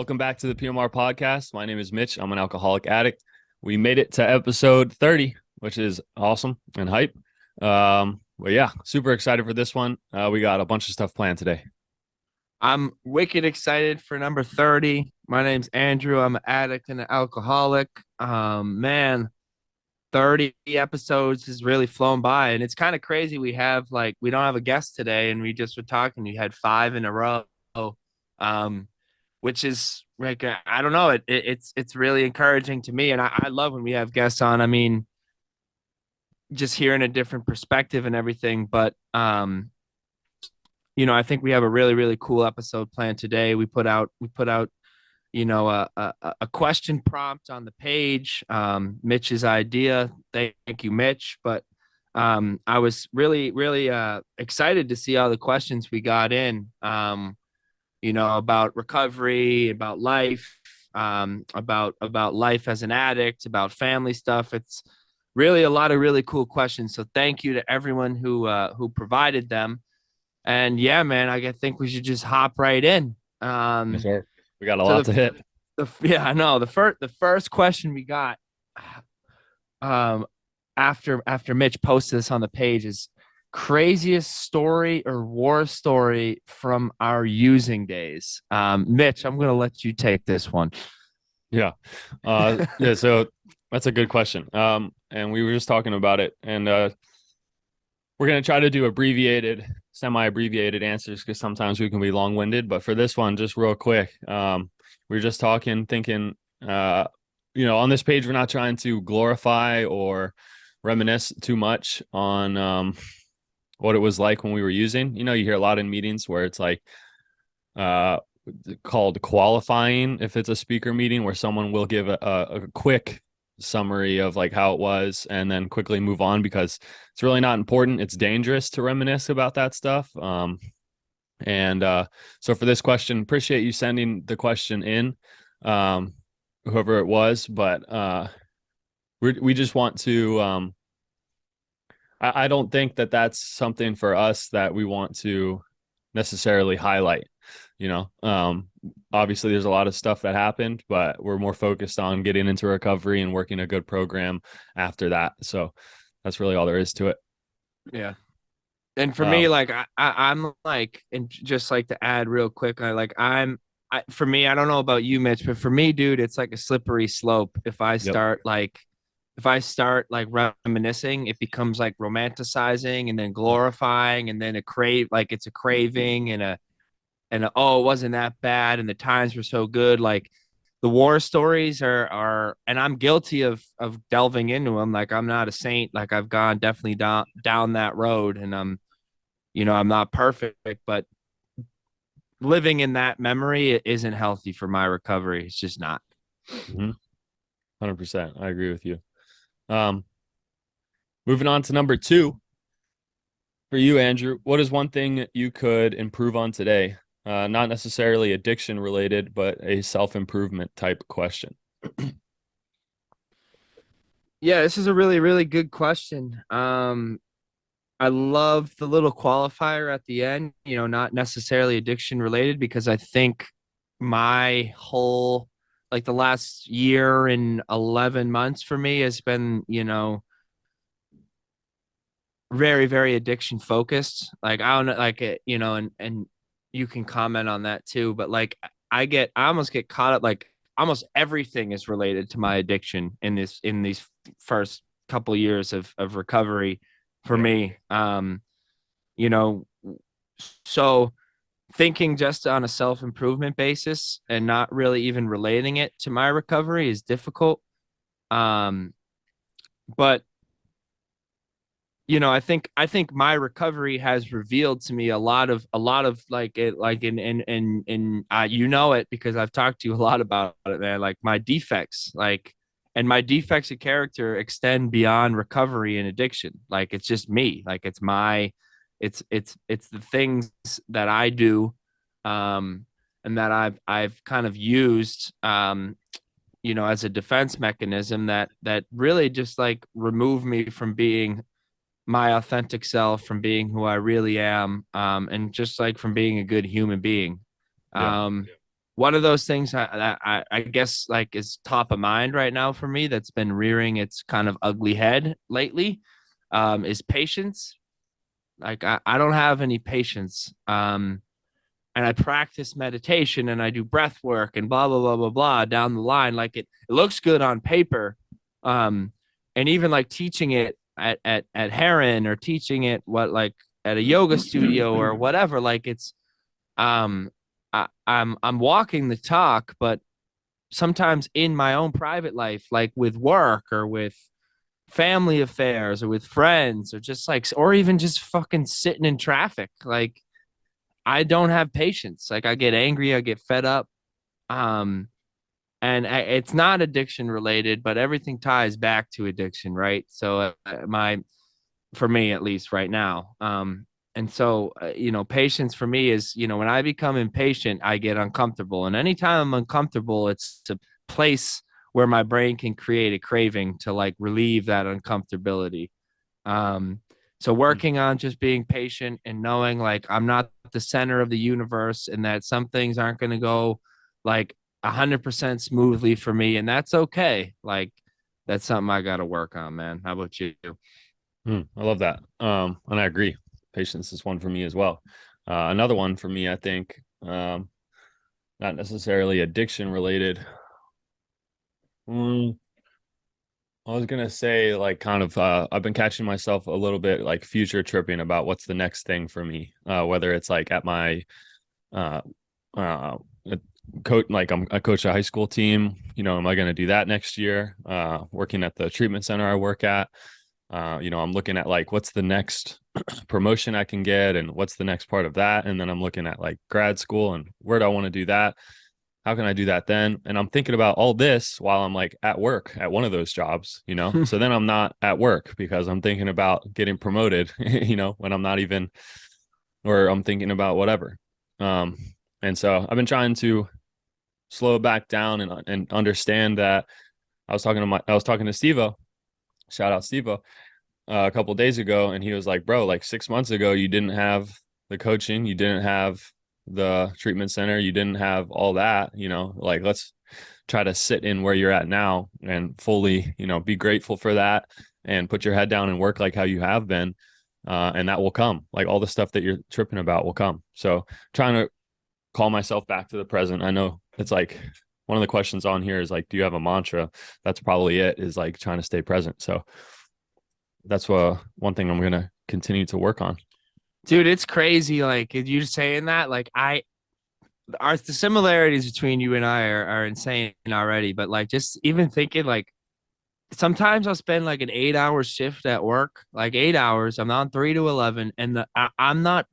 Welcome back to the PMR podcast. My name is Mitch. I'm an alcoholic addict. We made it to episode 30, which is awesome and hype. But yeah, super excited for this one. We got a bunch of stuff planned today. I'm wicked excited for number 30. My name's Andrew. I'm an addict and an alcoholic. Man, 30 episodes has really flown by. And it's kind of crazy. We don't have a guest today, and we just were talking. We had five in a row. Um, which is like I don't know. It's really encouraging to me. And I love when we have guests on. I mean, just hearing a different perspective and everything. But I think we have a really, really cool episode planned today. We put out a question prompt on the page. Mitch's idea. Thank you, Mitch. But I was really, really excited to see all the questions we got in. About recovery, about life, about life as an addict, about family stuff. It's really a lot of really cool questions. So thank you to everyone who provided them. And yeah, man, I think we should just hop right in. Yes, sir. We got a So lot to hit. yeah, I know the first question we got um after Mitch posted this on the page is craziest story or war story from our using days. Mitch, I'm gonna let you take this one. Yeah. Yeah, so that's a good question. And we were just talking about it, and we're gonna try to do semi-abbreviated answers because sometimes we can be long-winded. But for this one, just real quick, we were just talking, thinking, on this page, we're not trying to glorify or reminisce too much on what it was like when we were using. You hear a lot in meetings where it's like uh, called qualifying if it's a speaker meeting where someone will give a quick summary of like how it was and then quickly move on because it's really not important. It's dangerous to reminisce about that stuff. And so for this question, appreciate you sending the question in, whoever it was, but we just want to I don't think that that's something for us that we want to necessarily highlight. Obviously there's a lot of stuff that happened, but we're more focused on getting into recovery and working a good program after that. So that's really all there is to it. Yeah. And for me, Um, like I'm like, and just like to add real quick, for me, I don't know about you, Mitch, but for me, dude, it's like a slippery slope. yep. If I start like reminiscing, it becomes like romanticizing and then Yep. glorifying and then it's a craving and oh, it wasn't that bad and the times were so good. Like the war stories and I'm guilty of delving into them. Like I'm not a saint. Like I've gone definitely down that road, and I'm not perfect, but living in that memory isn't healthy for my recovery. It's just not. 100%. I agree with you. Um, Moving on to number two for you, Andrew. What is one thing you could improve on today? Not necessarily addiction related, but a self-improvement type question. Yeah, this is a really, really good question. I love the little qualifier at the end, not necessarily addiction related, because I think my whole, like the last year and 11 months for me has been, very, very addiction focused. Like, I don't know, like it, and you can comment on that too. But like, I almost get caught up, like almost everything is related to my addiction in these first couple years of recovery for Yeah. me. You know, so thinking just on a self improvement basis and not really even relating it to my recovery is difficult. Um, but I think my recovery has revealed to me a lot of like it, like in you know it because I've talked to you a lot about it, man. Like my defects, and my defects of character extend beyond recovery and addiction. Like it's just me. Like it's the things that I do, and that I've kind of used, as a defense mechanism that really just like remove me from being my authentic self, from being who I really am, and just like from being a good human being. Yeah. Um, one of those things I guess like is top of mind right now for me that's been rearing its kind of ugly head lately, is patience. Like I don't have any patience. And I practice meditation and I do breath work and blah blah blah blah blah down the line. Like it looks good on paper. Um, and even like teaching it at Heron or teaching it what like at a yoga studio or whatever, like it's um I'm walking the talk, but sometimes in my own private life, like with work or with family affairs or with friends or just like or even just fucking sitting in traffic, like I don't have patience. Like I get angry, I get fed up. Um, and it's not addiction related, but everything ties back to addiction, right? So my for me at least right now. And so patience for me is when I become impatient, I get uncomfortable, and anytime I'm uncomfortable, it's a place where my brain can create a craving to like relieve that uncomfortability. Um, so working on just being patient and knowing like I'm not the center of the universe and that some things aren't going to go like 100% smoothly for me, and that's okay. Like that's something I got to work on, man. How about you? I love that. And I agree. Patience is one for me as well. Another one for me, I think, not necessarily addiction related. Mm, I was gonna say like kind of I've been catching myself a little bit like future tripping about what's the next thing for me. Whether it's like at my uh uh coach like I coach a high school team, am I gonna do that next year? Working at the treatment center I work at. I'm looking at like what's the next promotion I can get and what's the next part of that. And then I'm looking at like grad school and where do I want to do that? How can I do that then? And I'm thinking about all this while I'm like at work at one of those jobs, So then I'm not at work because I'm thinking about getting promoted, when I'm not even, or I'm thinking about whatever. Um, and so I've been trying to slow back down and understand that I was talking to Steve-O, shout out Steve-O, a couple of days ago, and he was like, "Bro, like 6 months ago, you didn't have the coaching, you didn't have the treatment center, you didn't have all that. Like let's try to sit in where you're at now and fully, be grateful for that and put your head down and work like how you have been, and that will come. Like all the stuff that you're tripping about will come. So trying to call myself back to the present. I know it's like." One of the questions on here is like, do you have a mantra? That's probably it, is like trying to stay present. So that's one thing I'm gonna continue to work on. Dude, it's crazy. Like you saying that, like the similarities between you and I are insane already. But like just even thinking like sometimes I'll spend like an 8 hour shift at work, like 8 hours. I'm on 3 to 11, and I'm not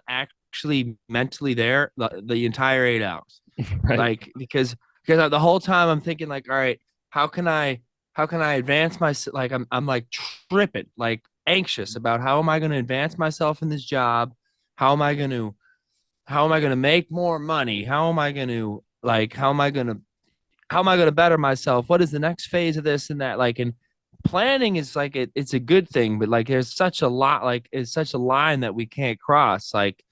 actually mentally there the entire 8 hours. Right. Like because the whole time I'm thinking like, all right, how can I how can I advance my like I'm like tripping, like anxious about how am I going to advance myself in this job? How am I going to how am I going to make more money? How am I going to like how am I going to better myself? What is the next phase of this and that? Like, and planning is like it's a good thing, but like there's such a lot, like it's such a line that we can't cross. Like,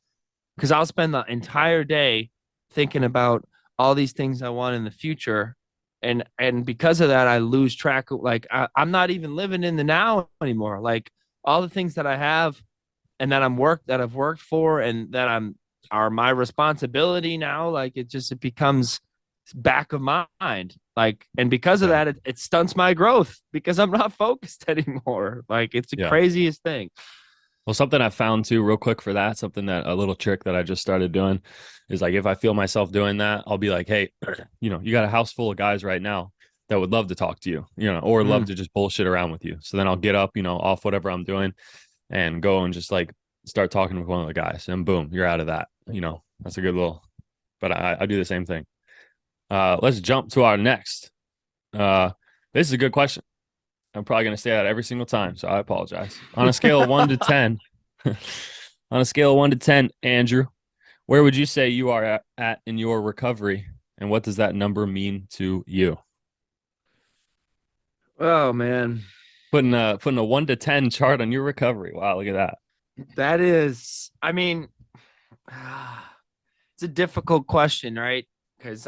because I'll spend the entire day thinking about all these things I want in the future, and because of that, I lose track of like I'm not even living in the now anymore. Like all the things that I have and that I've worked for and that I'm are my responsibility now. Like it becomes back of mind. Like, and because of Yeah. that, it stunts my growth because I'm not focused anymore. Like it's the Yeah. craziest thing. Well, something I found too, real quick for that, something that a little trick that I just started doing is like if I feel myself doing that, I'll be like, hey, you got a house full of guys right now that would love to talk to you, or love Mm. to just bullshit around with you. So then I'll get up, off whatever I'm doing and go and just like start talking with one of the guys, and boom, you're out of that. That's a good little, but I do the same thing. Let's jump to our next. Uh, this is a good question. I'm probably going to say that every single time, so I apologize. On a scale of 1 to 10, on a scale of 1 to 10, Andrew, where would you say you are at in your recovery, and what does that number mean to you? Oh man, Putting a 1 to 10 chart on your recovery. Wow, look at that. that is. I mean, it's a difficult question, right? because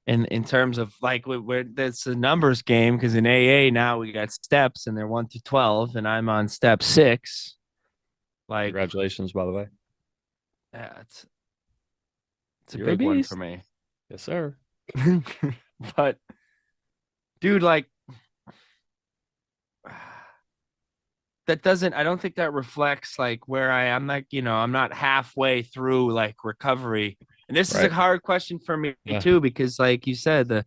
in terms of like where that's a numbers game, because in AA now we got steps and they're 1 to 12 and I'm on step 6. Like, Congratulations, by the way. yeah, it's a You're a big one for beast. me. Yes, sir. But dude, like that doesn't I don't think that reflects like where I am. Like, I'm not halfway through like recovery. And this is a Right. hard question for me Yeah. too, because like you said, the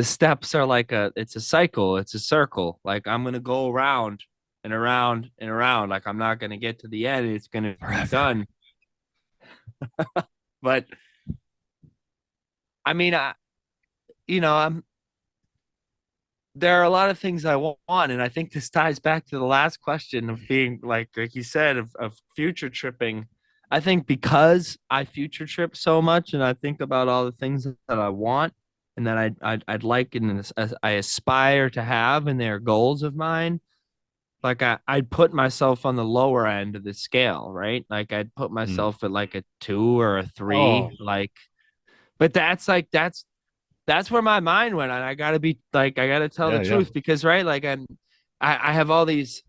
steps are like it's a cycle, it's a circle. Like I'm gonna go around and around and around. Like I'm not gonna get to the end, it's gonna be Forever. done. But I mean, I'm there are a lot of things I want, and I think this ties back to the last question of being like you said, of future tripping. I think because I future trip so much, and I think about all the things that I want, and that I'd like, and I aspire to have, and they're goals of mine. Like I'd put myself on the lower end of the scale, right? Like I'd put Mm. myself at like a 2 or a Oh, 3, like. But that's where my mind went. And I gotta be like, I gotta tell the yeah, yeah. truth, because right, like I have all these,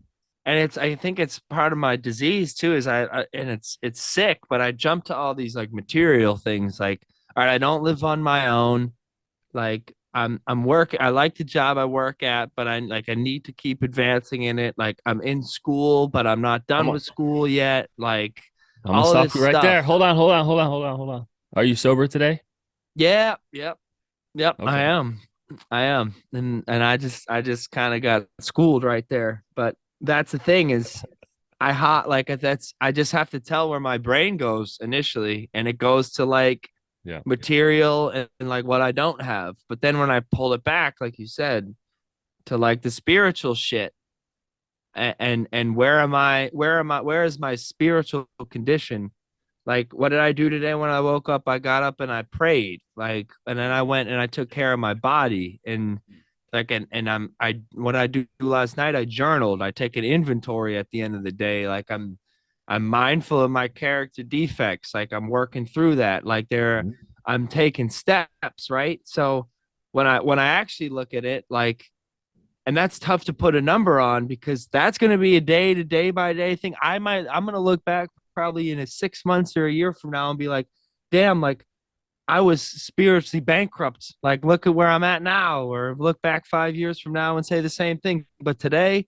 and I think it's part of my disease too, is and it's sick, but I jump to all these like material things, like, all right, I don't live on my own, like I'm working, I like the job I work at, but I need to keep advancing in it. Like I'm in school, but I'm not I'm done a, with school yet. Like I'm gonna all of stop this you right stuff. there. Hold on, hold on, hold on, hold on, hold on. Are you sober today? Yeah, yep. Yep, I Okay. am. I am. And I just kind of got schooled right there. But that's the thing, is I just have to tell where my brain goes initially, and it goes to like Yeah. material and like what I don't have. But then when I pull it back, like you said, to like the spiritual shit, and where is my spiritual condition? Like, what did I do today when I woke up? I got up and I prayed, like, and then I went and I took care of my body, and like, and what I do last night, I journaled. I take an inventory at the end of the day. Like I'm mindful of my character defects. Like I'm working through that. Mhm. I'm taking steps, right? So when I actually look at it, like, and that's tough to put a number on, because that's going to be a day to day by day thing. I'm going to look back probably in a 6 months or a year from now and be like, damn, like I was spiritually bankrupt. Like, look at where I'm at now, or look back 5 years from now and say the same thing. But today,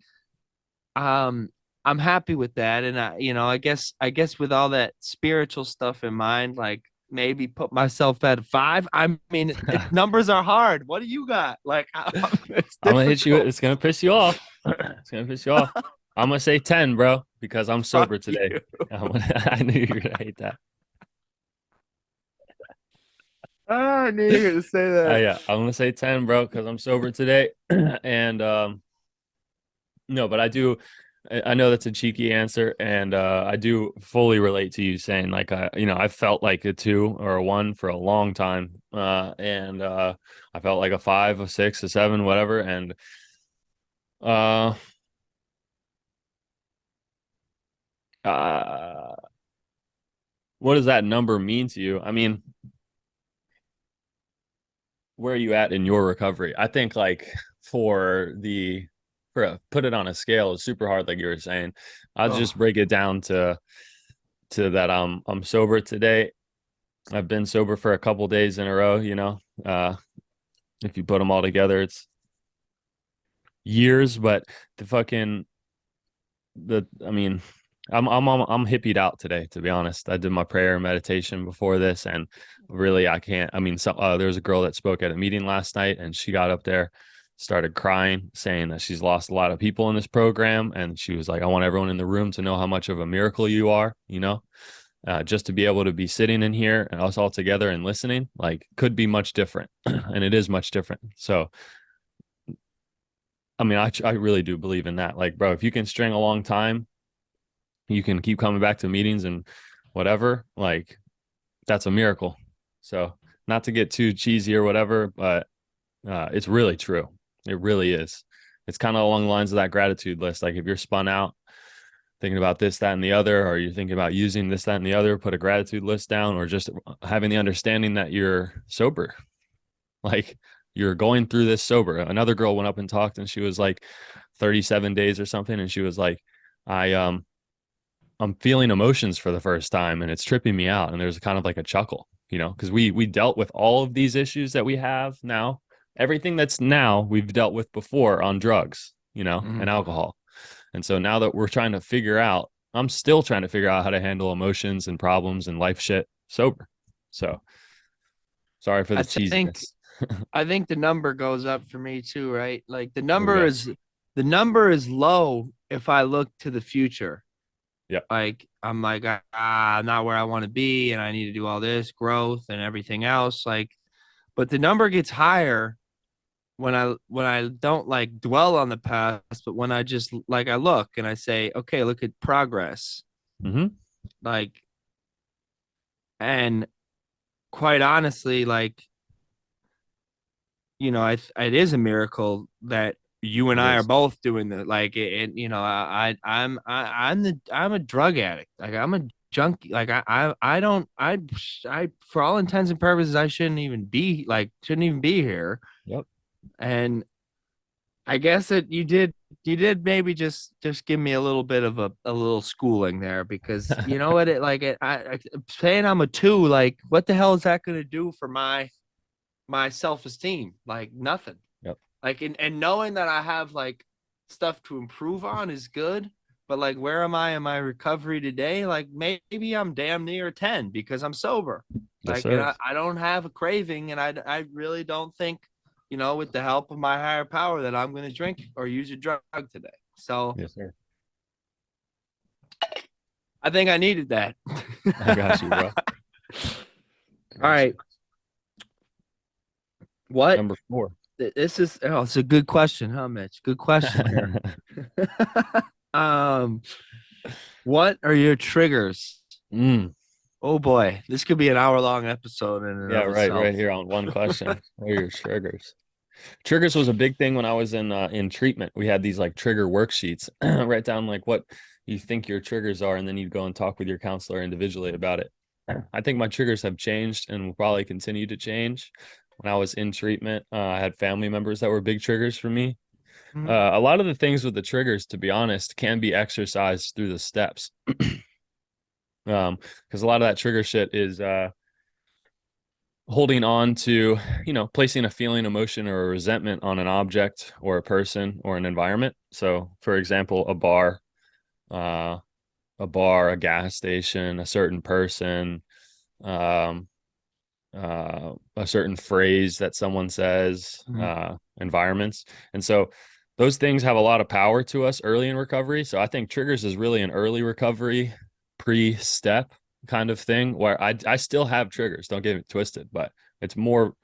um, I'm happy with that. And I guess with all that spiritual stuff in mind, like maybe put myself at a 5. I mean, numbers are hard. What do you got? Like, it's I'm gonna hit you. difficult. It's gonna piss you off. It's gonna piss you off. I'm gonna say 10, bro, because I'm Fuck sober today. you. I knew you were gonna hate that. I knew you were going to say that. Yeah, I'm gonna say 10, bro, because I'm sober today. And no, but I do. I know that's a cheeky answer, and I do fully relate to you saying like I felt like a 2 or a 1 for a long time, and I felt like a 5, a 6, a 7, whatever, and uh, uh, what does that number mean to you? I mean, where are you at in your recovery? I think like for the put it on a scale is super hard, like you were saying. I'll Oh, just break it down to that I'm sober today. I've been sober for a couple days in a row, you know. If you put them all together, it's years, but the fucking the I mean, I'm hippied out today, to be honest. I did my prayer and meditation before this, and really I can't. I mean, there was a girl that spoke at a meeting last night, and she got up there, started crying, saying that she's lost a lot of people in this program, and she was like, "I want everyone in the room to know how much of a miracle you are," you know. Just to be able to be sitting in here and us all together and listening, like, could be much different, and it is much different. So, I mean, I really do believe in that. Like, bro, if you can string a long time, you can keep coming back to meetings and whatever, like that's a miracle. So, not to get too cheesy or whatever, but it's really true. It really is. It's kind of along the lines of that gratitude list. Like if you're spun out, thinking about this, that, and the other? Are you thinking about using this, that, and the other? Put a gratitude list down, or just having the understanding that you're sober, like you're going through this sober. Another girl went up and talked, and she was like 37 days or something, and she was like, I I'm feeling emotions for the first time, and it's tripping me out. And there's kind of like a chuckle, because we dealt with all of these issues that we have now. Everything that's now we've dealt with before on drugs, and Mhm. alcohol. And so now that we're trying to figure out, I'm still trying to figure out how to handle emotions and problems and life shit sober. So sorry for the I think cheesiness. I think the number goes up for me too, right? Like Oh yeah. the number is low if I look to the future. Yep. Like I'm like, I'm not where I want to be, and I need to do all this growth and everything else. Like, but the number gets higher when I don't like dwell on the past, but when I just like I look and I say, okay, look at progress. Mm-hmm. Like, and quite honestly, like, it is a miracle that you and It I are is. both doing that. Like, I'm a drug addict. Like, I'm a junkie. Like, I don't, for all intents and purposes, I shouldn't even be here. Yep. And I guess that you did maybe just give me a little bit of a little schooling there because you know what I saying I'm a two, like, what the hell is that going to do for my self-esteem? Like, nothing. Yep. Like, and knowing that I have like stuff to improve on is good, but like, where am I in my recovery today? Like, maybe I'm damn near 10 because I'm sober. Yes, Like, and sir. I don't have a craving, and I really don't think, with the help of my higher power, that I'm going to drink or use a drug today. So Yes, sir. I think I needed that. I got you, bro. I All got you. right. What? Number 4. It's a good question, huh, Mitch? Good question here. um, what are your triggers? mm, Oh boy, this could be an hour-long episode in and yeah, of right, itself. right here on one question. What are your triggers? Triggers was a big thing when I was in treatment. We had these like trigger worksheets. Write down like what you think your triggers are, and then you'd go and talk with your counselor individually about it. I think my triggers have changed and will probably continue to change. When I was in treatment, I had family members that were big triggers for me. Mhm. A lot of the things with the triggers, to be honest, can be exercised through the steps. Because a lot of that trigger shit is holding on to, placing a feeling, emotion, or a resentment on an object or a person or an environment. So, for example, uh, a gas station, a certain person, um, a certain phrase that someone says, Mhm. environments. And so those things have a lot of power to us early in recovery. So I think triggers is really an early recovery pre-step kind of thing where I still have triggers, don't get it twisted, but it's more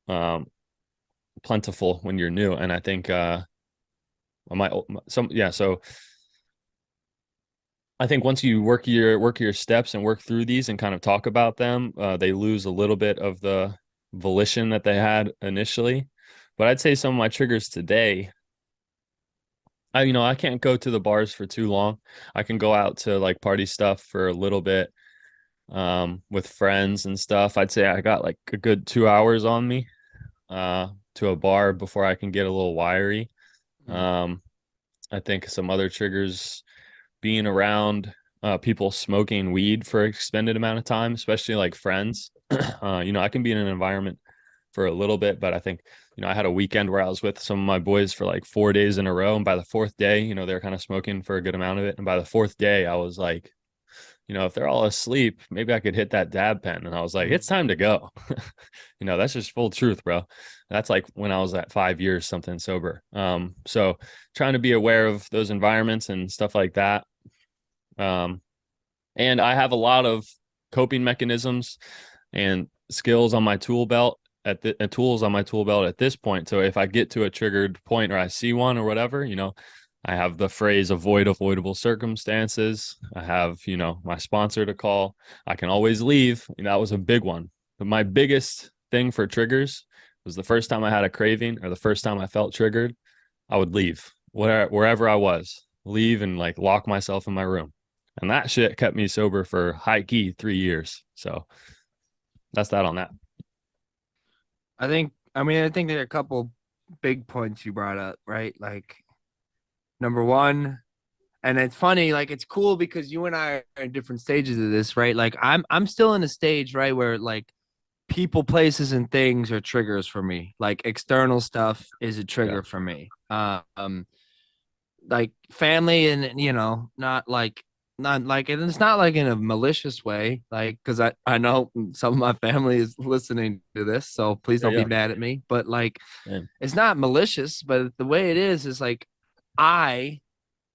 um plentiful when you're new. And I think I might some yeah, so I think once you work your steps and work through these and kind of talk about them, they lose a little bit of the volition that they had initially. But I'd say some of my triggers today, I can't go to the bars for too long. I can go out to like party stuff for a little bit, with friends and stuff. I'd say I got like a good 2 hours on me, to a bar before I can get a little wiry. Mhm. Um, I think some other triggers being around people smoking weed for an extended amount of time, especially like friends. I can be in an environment for a little bit, but I think, I had a weekend where I was with some of my boys for like 4 days in a row. And by the fourth day, they're kind of smoking for a good amount of it. And by the fourth day, I was like, if they're all asleep, maybe I could hit that dab pen. And I was like, Mhm. it's time to go. That's just full truth, bro. That's like when I was at 5 years, something sober. So trying to be aware of those environments and stuff like that. Um, and I have a lot of coping mechanisms and skills on my tool belt tools on my tool belt at this point. So if I get to a triggered point or I see one or whatever, I have the phrase avoid avoidable circumstances. I have, my sponsor to call. I can always leave. That was a big one. But my biggest thing for triggers was the first time I had a craving or the first time I felt triggered, I would leave wherever I was. leave and like lock myself in my room. And that shit kept me sober for high key 3 years. So that's that on that. I think there are a couple big points you brought up, right? Like number one, and it's funny, like it's cool because you and I are in different stages of this, right? Like I'm still in a stage, right, where like people, places, and things are triggers for me. Like external stuff is a Yeah. trigger for me. Like family, and not like, and it's not like in a malicious way, like because I know some of my family is listening to this, so please Yeah. don't be Yeah. mad at me. But like, Yeah. it's not malicious, but the way it is like I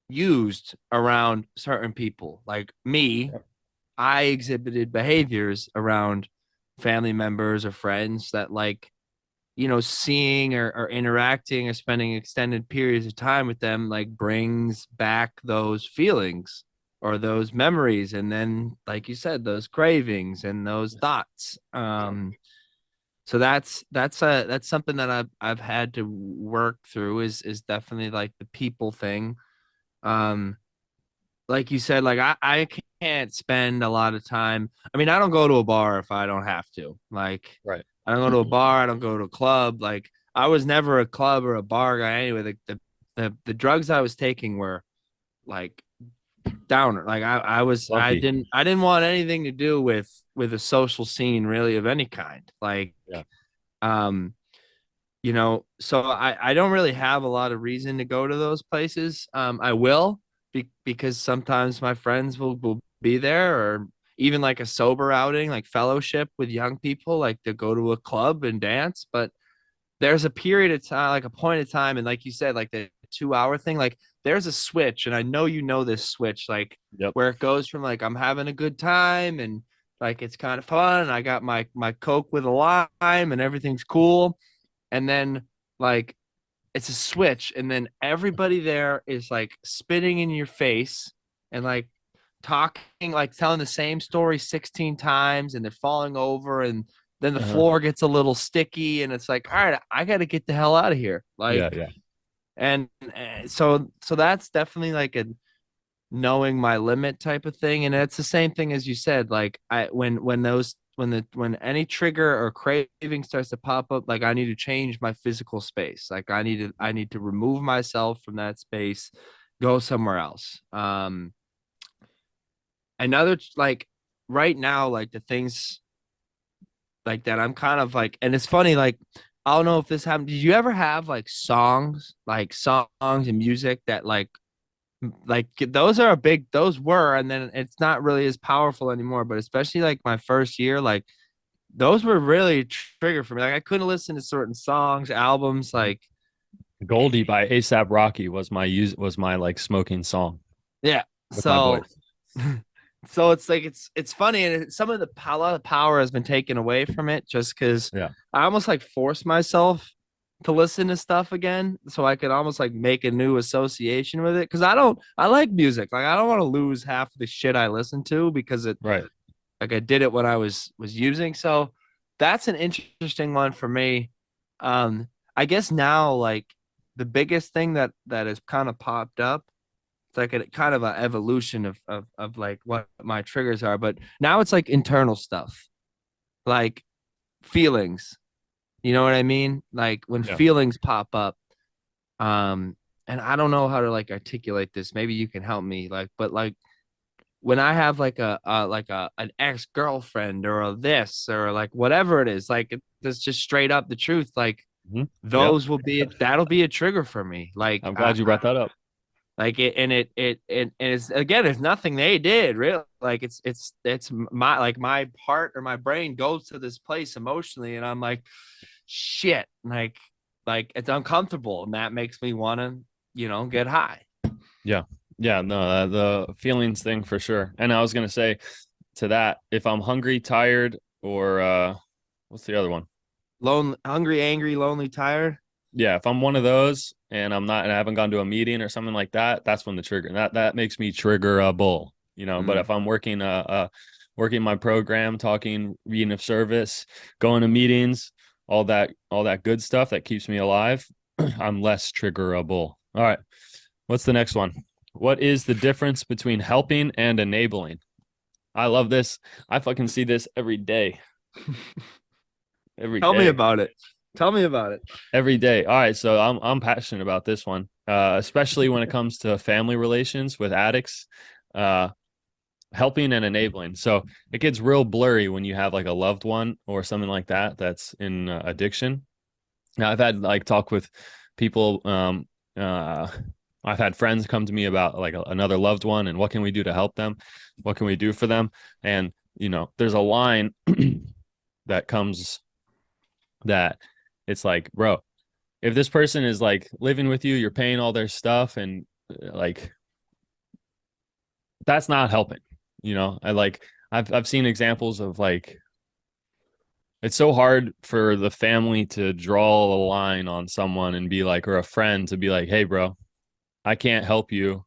used around certain people, like me. I exhibited behaviors around family members or friends that like, seeing or interacting or spending extended periods of time with them like brings back those feelings or those memories, and then like you said, those cravings and those thoughts. So that's something that I've had to work through, is definitely like the people thing. um like you said, like I can't spend a lot of time. I mean, I don't go to a bar if I don't have to. Like, Right. I don't go to a bar, I don't go to a club. Like, I was never a club or a bar guy anyway. The drugs I was taking were like downer. Like Lumpy. I didn't want anything to do with a social scene really of any kind. Like, Yeah. um so I don't really have a lot of reason to go to those places. I will because sometimes my friends will be there, or even like a sober outing, like fellowship with young people, like to go to a club and dance. But there's a period of time, like a point of time, and like you said, like the 2 hour thing, like there's a switch, and I know this switch, like Yep. where it goes from like I'm having a good time and like it's kind of fun. I got my Coke with a lime and everything's cool, and then like it's a switch, and then everybody there is like spitting in your face and like talking, like telling the same story 16 times, and they're falling over, and then the Uh-huh. floor gets a little sticky, and it's like, all right, I got to get the hell out of here. Yeah. Like, Yeah. and so that's definitely like a knowing my limit type of thing. And it's the same thing as you said, like when any trigger or craving starts to pop up, like I need to change my physical space. Like I need to remove myself from that space, go somewhere else. Another, like, right now, like the things like that I'm kind of like, and it's funny, like I don't know if this happened. Did you ever have like songs and music that like those are a big, those were, and then it's not really as powerful anymore, but especially like my first year, like those were really trigger for me. Like I couldn't listen to certain songs, albums, like Goldie by ASAP Rocky was my like smoking song yeah. with my So boys. so it's like it's funny, and some of a lot of power has been taken away from it just because Yeah. I almost like force myself to listen to stuff again so I could almost like make a new association with it, because I like music. Like I don't want to lose half the shit I listen to because it, Right. like I did it when I was using. So that's an interesting one for me. I guess now, like the biggest thing that has kind of popped up, it's like a kind of an evolution of like what my triggers are, but now it's like internal stuff, like feelings. You know what I mean? Like when Yeah. feelings pop up, um, and I don't know how to like articulate this. Maybe you can help me. Like, but like when I have like a an ex girlfriend or a this or like whatever it is, like that's just straight up the truth. Like Mhm. Yep. those will be that'll be a trigger for me. Like I'm glad you brought that up. like it, and and it's, again, it's nothing they did really. Like it's my, like my heart or my brain goes to this place emotionally, and I'm like, shit, like it's uncomfortable, and that makes me want to get high. Yeah. Yeah. No, the feelings thing for sure. And I was gonna say to that, if I'm hungry, tired, or what's the other one? Lonely, hungry, angry, lonely, tired. Yeah, if I'm one of those and I'm not and I haven't gone to a meeting or something like that, that's when the trigger that makes me trigger a bull, you know. But Mm. if I'm working my program, talking, reading of service, going to meetings, all that good stuff that keeps me alive, I'm less triggerable. All right. What's the next one? What is the difference between helping and enabling? I love this. I fucking see this every day. Every Tell me day. about it. Tell me about it. Every day. All right, so I'm passionate about this one, especially when it comes to family relations with addicts, uh, helping and enabling. So it gets real blurry when you have like a loved one or something like that that's in addiction. Now I've had like talk with people. Uh, I've had friends come to me about like another loved one and what can we do to help them? What can we do for them? And there's a line that comes that it's like, bro, if this person is like living with you, you're paying all their stuff, and like that's not helping. I've seen examples of like it's so hard for the family to draw a line on someone and be like, or a friend to be like, hey, bro, I can't help you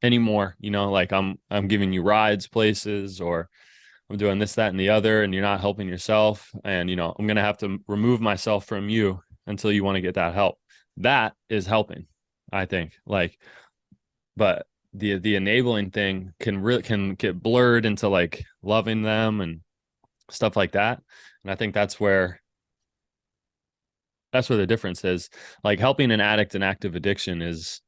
anymore. Like I'm giving you rides places, or I'm doing this, that, and the other, and you're not helping yourself. And I'm gonna have to remove myself from you until you want to get that help. That is helping, I think. Like, but the enabling thing can get blurred into like loving them and stuff like that. And I think that's where the difference is. Like helping an addict in active addiction is,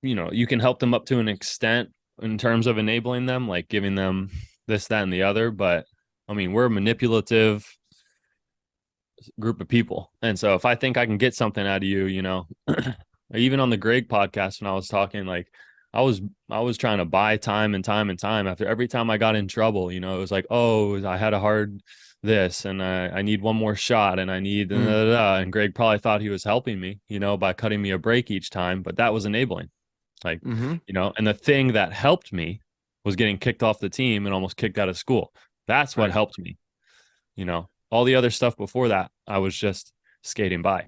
you can help them up to an extent in terms of enabling them, like giving them this, that, and the other. But I mean, we're a manipulative group of people. And so if I think I can get something out of you, even on the Greg podcast when I was talking, like I was I was trying to buy time and time and time after every time I got in trouble, it was like, oh, I had a hard this and I need one more shot and I need Mm, and Greg probably thought he was helping me, by cutting me a break each time, but that was enabling. Like, mm-hmm. and the thing that helped me was getting kicked off the team and almost kicked out of school. That's what Right. helped me. All the other stuff before that, I was just skating by.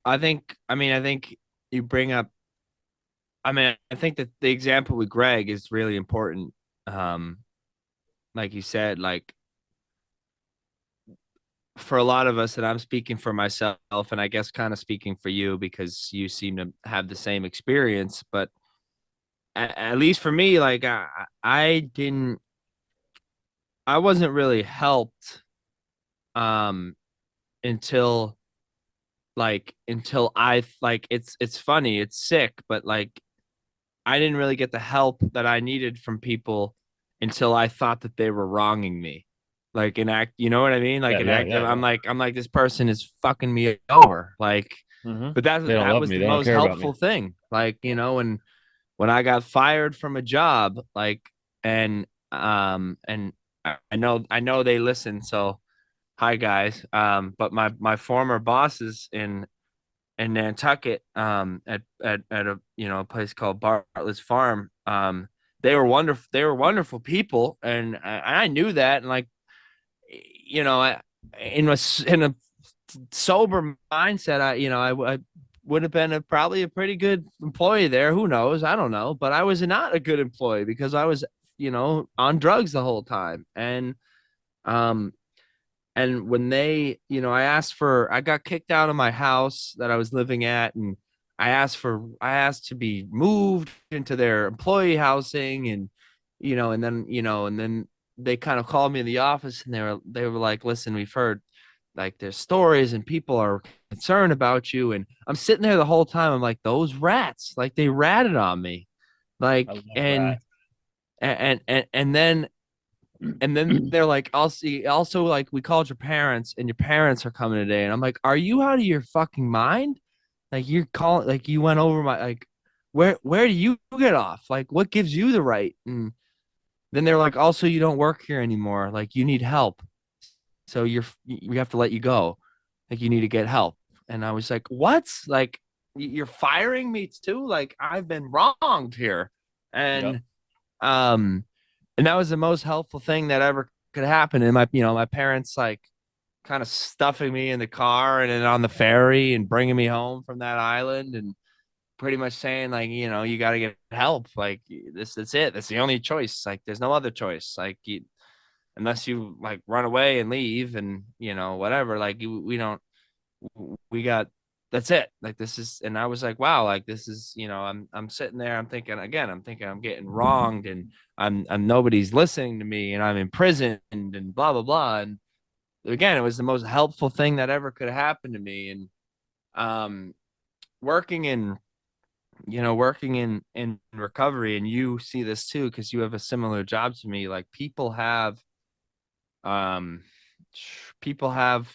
I think you bring up, I think that the example with Greg is really important. Um, like you said, like for a lot of us, and I'm speaking for myself, and I guess kind of speaking for you because you seem to have the same experience, but at least for me, like I wasn't really helped um until I like it's funny, it's sick, but like I didn't really get the help that I needed from people until I thought that they were wronging me. Like an act, you know what I mean? Like Yeah, an yeah, active, yeah, yeah. I'm like this person is fucking me over. Like, Mm-hmm. but They don't that love was me. the They don't most care about me. helpful thing. Like, when I got fired from a job, like, and I know they listen, so hi guys. But my former bosses in Nantucket, at a a place called Bartlett's Farm. They were wonderful. They were wonderful people, and I knew that. And like, I, in a sober mindset, I would have been probably a pretty good employee there. Who knows? I don't know. But I was not a good employee because I was on drugs the whole time. Um, and when I got kicked out of my house that I was living at, and I asked to be moved into their employee housing, and then they kind of called me in the office, and they were like, listen, we've heard like there's stories and people are concerned about you. And I'm sitting there the whole time. I'm like, those rats, like they ratted on me. I Like, love that. and then they're like, I'll see. Also, like, we called your parents, and your parents are coming today. And I'm like, are you out of your fucking mind? Like, you're calling, like, you went over my, like, where do you get off? Like, what gives you the right? And then they're like, also, you don't work here anymore. Like, you need help. So we have to let you go. Like, you need to get help. And I was like, what? Like, you're firing me too? Like, I've been wronged here. Yep. And, um, and that was the most helpful thing that ever could happen. And my parents like kind of stuffing me in the car and then on the ferry and bringing me home from that island and pretty much saying like, you got to get help. Like that's it. That's the only choice. Like there's no other choice. Like unless you like run away and leave and whatever. Like we don't. We got that's it. Like this is, and I was like, wow, like this is, I'm sitting there, I'm thinking again, I'm thinking I'm getting wronged, and I'm nobody's listening to me, and I'm imprisoned, and blah blah blah. And again, it was the most helpful thing that ever could have happened to me. And um, working in, working in recovery, and you see this too because you have a similar job to me. Like um, people have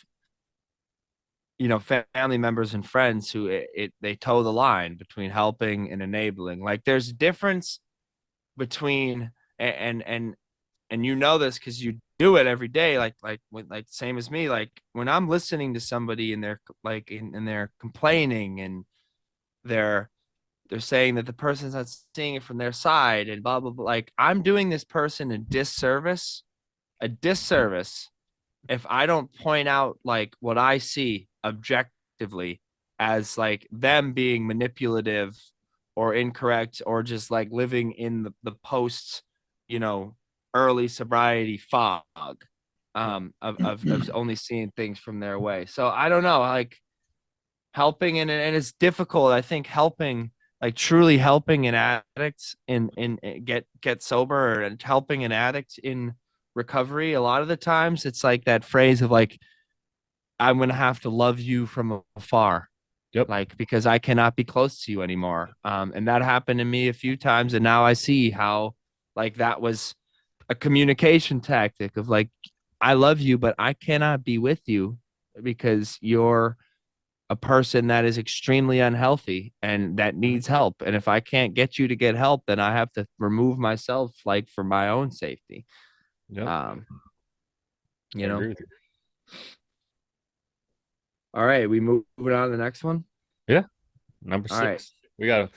family members and friends who they toe the line between helping and enabling. Like there's a difference between and this because you do it every day. Like same as me. Like when I'm listening to somebody and they're like and they're complaining and they're they're saying that the person's not seeing it from their side and blah blah blah. Like I'm doing this person a disservice if I don't point out like what I see objectively as like them being manipulative or incorrect or just like living in the post, you know, early sobriety fog of only seeing things from their way. So I don't know, like helping and it's difficult. I think helping like truly helping an addict in get sober and helping an addict in recovery, a lot of the times it's like that phrase of like I'm gonna have to love you from afar, Yep. like because I cannot be close to you anymore. And that happened to me a few times, and now I see how like that was a communication tactic of like I love you, but I cannot be with you because you're a person that is extremely unhealthy and that needs help. And if I can't get you to get help, then I have to remove myself like for my own safety. Yep. Um, I you know. agree with you. All right, we moving on to the next one. Yeah. Number All right. 6. We gotta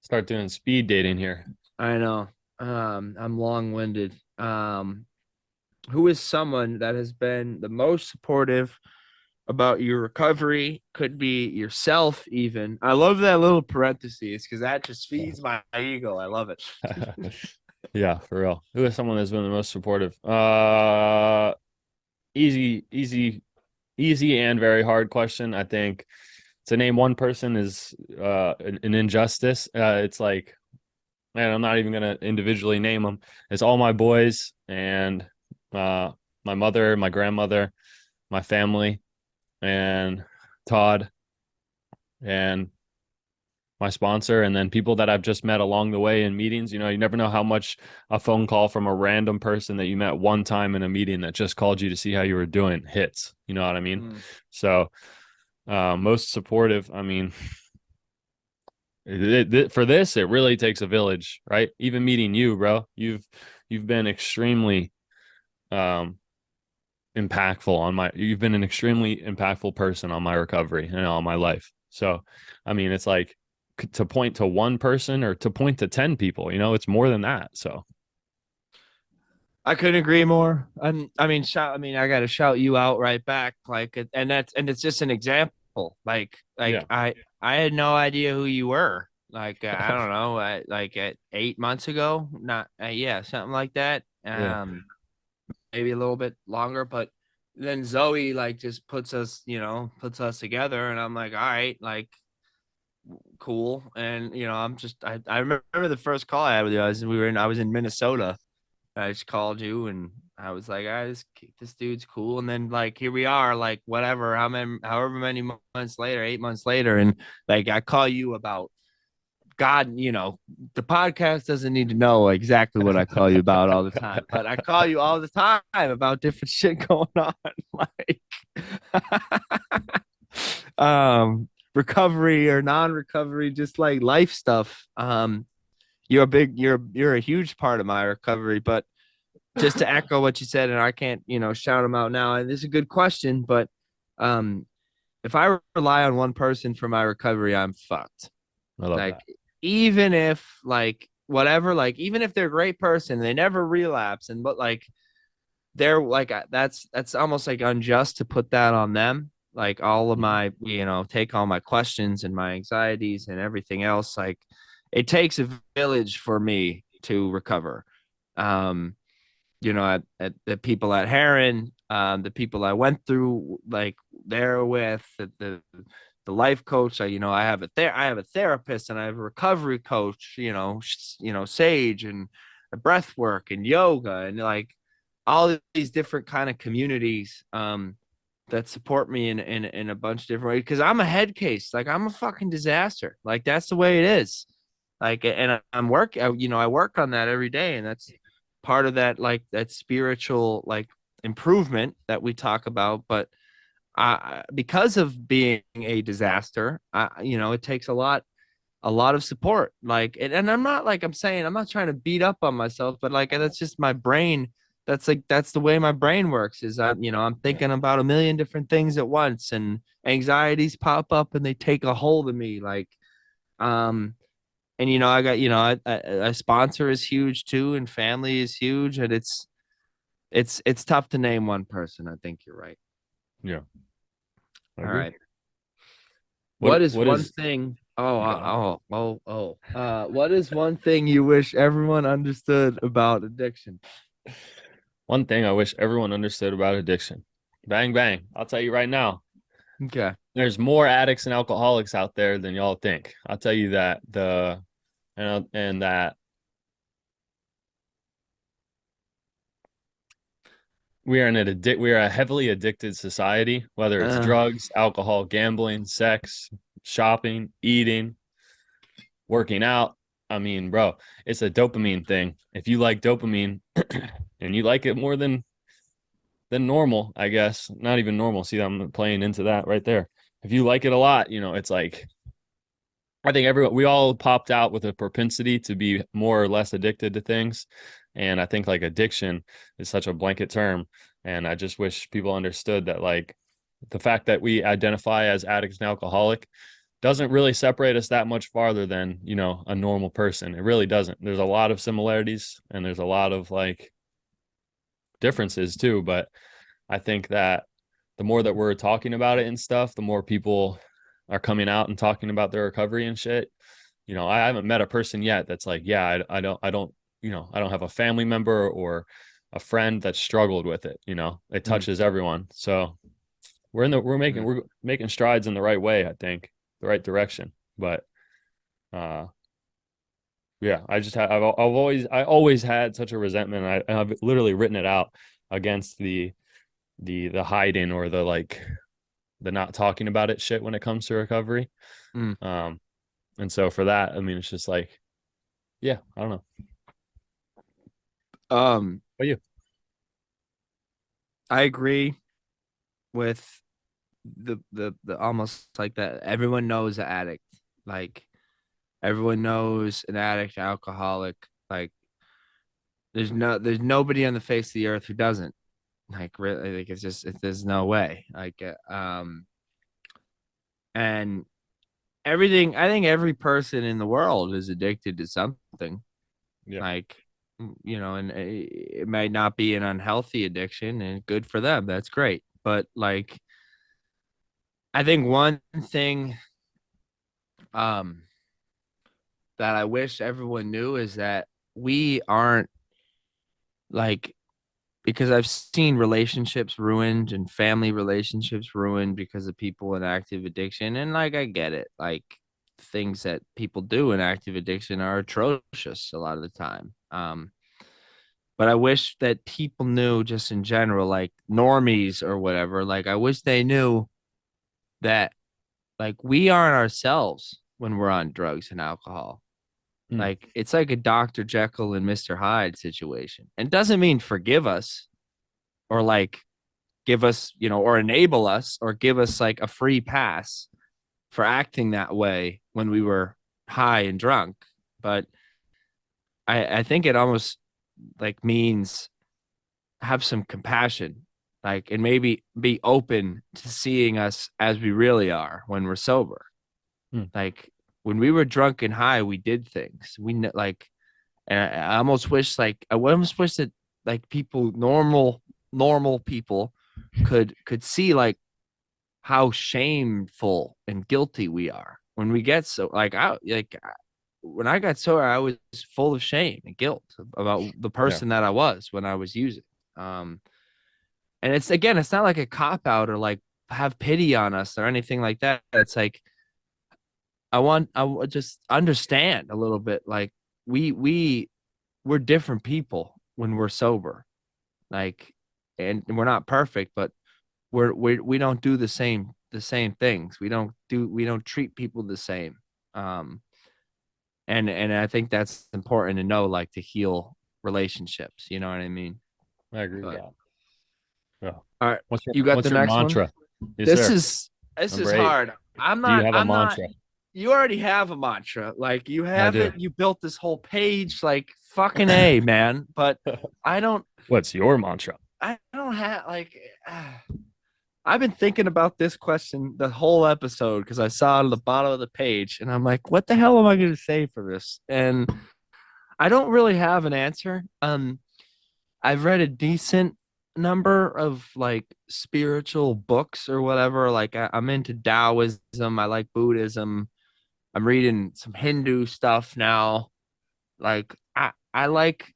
start doing speed dating here. I know. I'm long-winded. Who is someone that has been the most supportive about your recovery? Could be yourself, even. I love that little parentheses because that just feeds my ego. I love it. Yeah, for real. Who is someone that's been the most supportive? Easy, easy, easy and very hard question. I think to name one person is an injustice. It's like, man, I'm not even gonna individually name them. It's all my boys and uh my mother, my grandmother, my family, and Todd and my sponsor, and then people that I've just met along the way in meetings. You know, you never know how much a phone call from a random person that you met one time in a meeting that just called you to see how you were doing hits. You know what I mean? Mm. So, most supportive. I mean, for this, it really takes a village, right? Even meeting you, bro, you've been extremely um impactful on my. You've been an extremely impactful person on my recovery and on my life. So, I mean, it's like to point to one person or to point to 10 people, you know, it's more than that. So, I couldn't agree more. I mean, shout. I mean, I got to shout you out right back. Like, and it's just an example. Like yeah. I had no idea who you were. Like, I don't know. Like at 8 months ago, not yeah, something like that. Yeah. Maybe a little bit longer, but then Zoe like just puts us together, and I'm like, all right, like cool. And I remember the first call I had with you. I was in Minnesota. I just called you and I was like, this dude's cool. And then like here we are, like whatever, however many months later, 8 months later, and like I call you about God, the podcast doesn't need to know exactly what I call you about all the time, but I call you all the time about different shit going on. Like recovery or non-recovery, just like life stuff. You're a huge part of my recovery, but just to echo what you said, and I can't, shout them out now. And this is a good question, but um, if I rely on one person for my recovery, I'm fucked. I love Like, that. even if like whatever, like even if they're a great person, they never relapse, and but like they're like that's almost like unjust to put that on them. Like all of Mhm. my, take all my questions and my anxieties and everything else. Like it takes a village for me to recover. Um, at the people at Heron, the people I went through, like there with the the life coach. I have I have a therapist, and I have a recovery coach. Sage and breath work and yoga, and like all these different kind of communities that support me in a bunch of different ways. Because I'm a head case, like I'm a fucking disaster. Like that's the way it is. Like, and I'm I work on that every day, and that's part of that, like that spiritual like improvement that we talk about. But because of being a disaster, it takes a lot of support. Like, and I'm not like I'm saying I'm not trying to beat up on myself, but like that's just my brain. That's the way my brain works. Is I'm Yeah. thinking about a million different things at once, and anxieties pop up and they take a hold of me. Like, um, and I got a sponsor is huge too, and family is huge, and it's tough to name one person. I think you're right. Yeah. I All agree. right. What is What one is thing? God? What is one thing you wish everyone understood about addiction? One thing I wish everyone understood about addiction. Bang bang. I'll tell you right now. Okay. There's more addicts and alcoholics out there than y'all think. I'll tell you that and that we are a heavily addicted society, whether it's Uh, drugs, alcohol, gambling, sex, shopping, eating, working out. I mean, bro, it's a dopamine thing. If you like dopamine and you like it more than normal, I guess, not even normal. See, I'm playing into that right there. If you like it a lot, it's like I think we all popped out with a propensity to be more or less addicted to things. And I think like addiction is such a blanket term. And I just wish people understood that like the fact that we identify as addicts and alcoholic doesn't really separate us that much farther than, a normal person. It really doesn't. There's a lot of similarities and there's a lot of like differences too. But I think that the more that we're talking about it and stuff, the more people are coming out and talking about their recovery and shit. I haven't met a person yet that's like, yeah, I don't have a family member or a friend that struggled with it. It mm, touches everyone. So mm, we're making strides in the right way, I think, the right direction. But uh, yeah, I always had such a resentment. I've literally written it out against the hiding or the like the not talking about it shit when it comes to recovery. mm. Um, and so for that, I mean, it's just like, yeah, I don't know. Um, But you, I agree with the almost like that. Everyone knows an addict. Like everyone knows an addict, alcoholic. Like there's nobody on the face of the earth who doesn't. Like really, like there's no way. Like and everything. I think every person in the world is addicted to something. yeah, Like and it might not be an unhealthy addiction, and good for them. That's great. But like, I think one thing um that I wish everyone knew is that we aren't like, because I've seen relationships ruined and family relationships ruined because of people in active addiction. And like, I get it. Like, things that people do in active addiction are atrocious a lot of the time. But I wish that people knew, just in general, like normies or whatever, like, I wish they knew that, like, we aren't ourselves when we're on drugs and alcohol. mm, Like, it's like a Dr. Jekyll and Mr. Hyde situation. And it doesn't mean forgive us or like give us, or enable us or give us like a free pass for acting that way when we were high and drunk. But I think it almost like means have some compassion, like, and maybe be open to seeing us as we really are when we're sober. mm, Like when we were drunk and high, we did things like, and I almost wish, like, I almost wish that like people, normal people could see like how shameful and guilty we are when we get so like when I got sober, I was full of shame and guilt about the yeah, person that I was when I was using. Um, and it's, again, it's not like a cop out or like have pity on us or anything like that. It's like just understand a little bit. Like we we're different people when we're sober. Like, and we're not perfect, but we don't do the same things. We don't treat people the same. Um, and I think that's important to know, like to heal relationships. You know what I mean? I agree with But that. Yeah. all right, What's your you got What's the your next one. mantra? Yes, This sir. is this is Number 8. hard. I'm Do you not. have a I'm not. mantra? You already have a mantra. Like you I have do. it. You built this whole page. Like fucking a man. But I don't. What's your mantra? I don't have like. I've been thinking about this question the whole episode because I saw it at the bottom of the page, and I'm like, what the hell am I going to say for this? And I don't really have an answer. I've read a decent number of like spiritual books or whatever. Like I'm into Taoism. I like Buddhism. I'm reading some Hindu stuff now. Like I like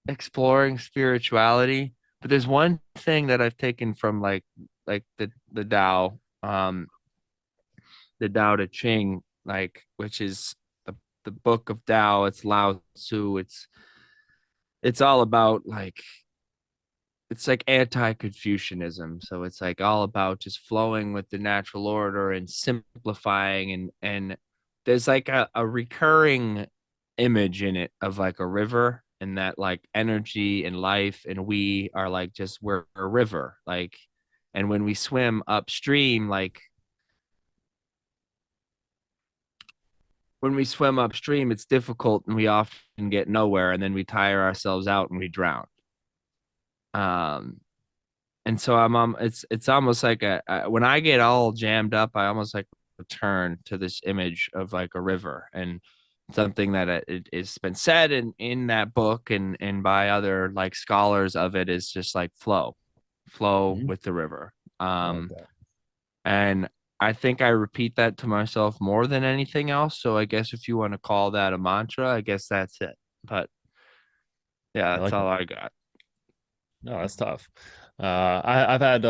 exploring spirituality, but there's one thing that I've taken from like the Tao, the Tao Te Ching, like which is the book of Tao. It's Lao Tzu. It's all about like it's like anti-Confucianism. So it's like all about just flowing with the natural order and simplifying and there's like a recurring image in it of like a river and that like energy and life and we are like just we're a river like and when we swim upstream like when we swim upstream it's difficult and we often get nowhere and then we tire ourselves out and we drown. um and so it's almost like when I get all jammed up, I almost like return to this image of like a river and something that it's been said in that book and by other like scholars of it is just like flow Mhm. with the river. I like that. And I think I repeat that to myself more than anything else. So I guess if you want to call that a mantra, I guess that's it. But yeah, I that's like all that. I got. No, that's tough. I've had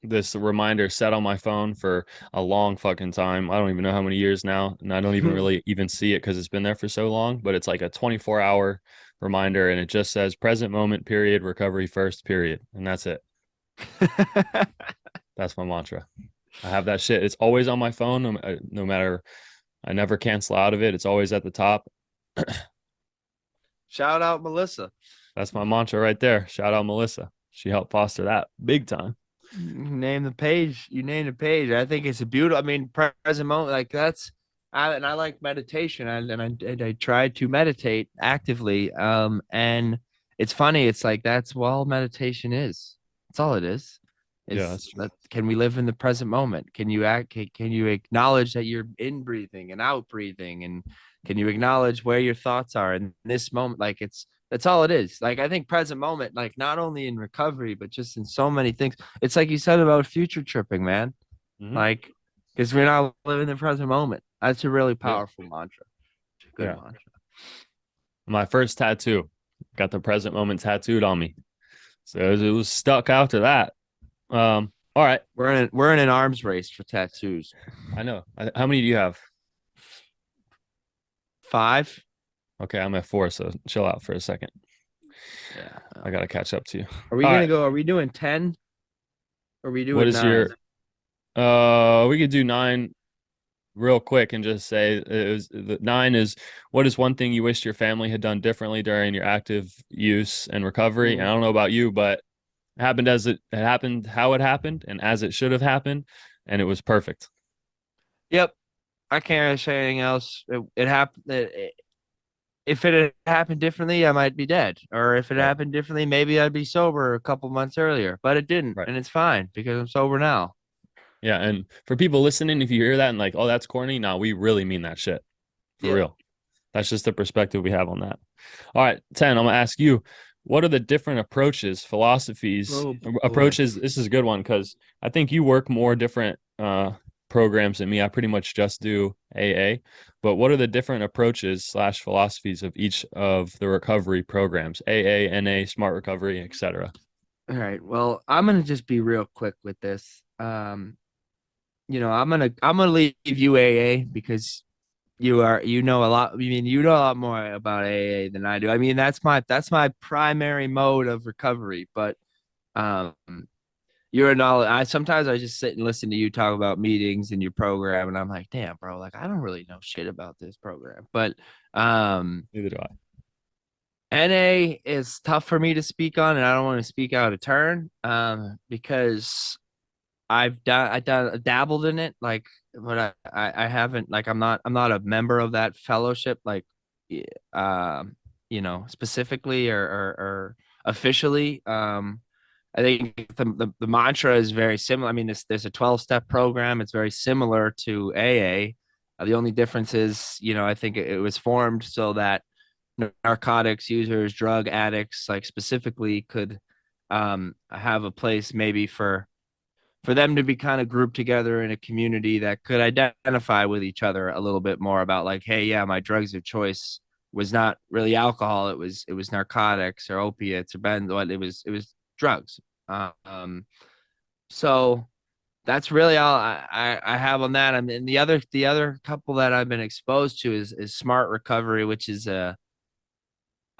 this reminder set on my phone for a long fucking time. I don't even know how many years now, and I don't even really even see it because it's been there for so long. But it's like a 24-hour reminder, and it just says present moment period, recovery first period, and that's it. That's my mantra. I have that shit. It's always on my phone, no matter. I never cancel out of it. It's always at the top. Shout out Melissa. That's my mantra right there. Shout out Melissa. She helped foster that big time. Name the page. You name the page. I think it's a beautiful. I mean, present moment. Like that's. I like meditation, and I try to meditate actively. And it's funny. It's like that's what all meditation is. That's all it is. Yeah, Is that's true. that can we live in the present moment? Can you act? Can you acknowledge that you're in breathing and out breathing, and can you acknowledge where your thoughts are in this moment? Like it's that's all it is. Like I think present moment, like not only in recovery, but just in so many things. It's like you said about future tripping, man. Hmm. Like, because we're not living the present moment. That's a really Yeah, powerful mantra. It's a good yeah. mantra. My first tattoo, got the present moment tattooed on me, so it was stuck after that. All right. We're in an arms race for tattoos. I know. How many do you have? 5. Okay, I'm at 4, so chill out for a second. Yeah. I gotta catch up to you. Are we All gonna right. go? Are we doing 10? Or are we What doing is 9? your we could do 9 real quick and just say the 9 is what is one thing you wish your family had done differently during your active use and recovery? And I don't know about you, but it happened as it happened, how it happened, and as it should have happened, and it was perfect. Yep. I can't really say anything else. It happened. If it had happened differently, I might be dead. Or if it Right. happened differently, maybe I'd be sober a couple months earlier. But it didn't, Right. and it's fine because I'm sober now. Yeah. And for people listening, if you hear that and like, oh, that's corny, no, we really mean that shit for Yeah. real. That's just the perspective we have on that. All right, 10, I'm gonna ask you, what are the different approaches, philosophies, Oh boy. approaches? This is a good one because I think you work more different programs than me. I pretty much just do AA, but what are the different approaches slash philosophies of each of the recovery programs? AA, NA, Smart Recovery, etc. All right. Well, I'm gonna just be real quick with this. I'm gonna leave you AA because you know a lot. I mean, you know a lot more about AA than I do. I mean, that's my primary mode of recovery. But um, you're a knowledge. I sometimes I just sit and listen to you talk about meetings and your program, and I'm like, damn, bro, like I don't really know shit about this program. But um, Neither do I. NA is tough for me to speak on, and I don't want to speak out of turn because I dabbled in it, like, but I haven't, like, I'm not a member of that fellowship, like, um, specifically or officially. I think the mantra is very similar. I mean, there's a 12-step program. It's very similar to AA. The only difference is, I think it was formed so that narcotics users, drug addicts, like specifically, could have a place maybe for them to be kind of grouped together in a community that could identify with each other a little bit more about, like, hey, yeah, my drugs of choice was not really alcohol, it was narcotics or opiates or what it was drugs. um so that's really all I have on that. I mean, the other couple that I've been exposed to is smart recovery, which is a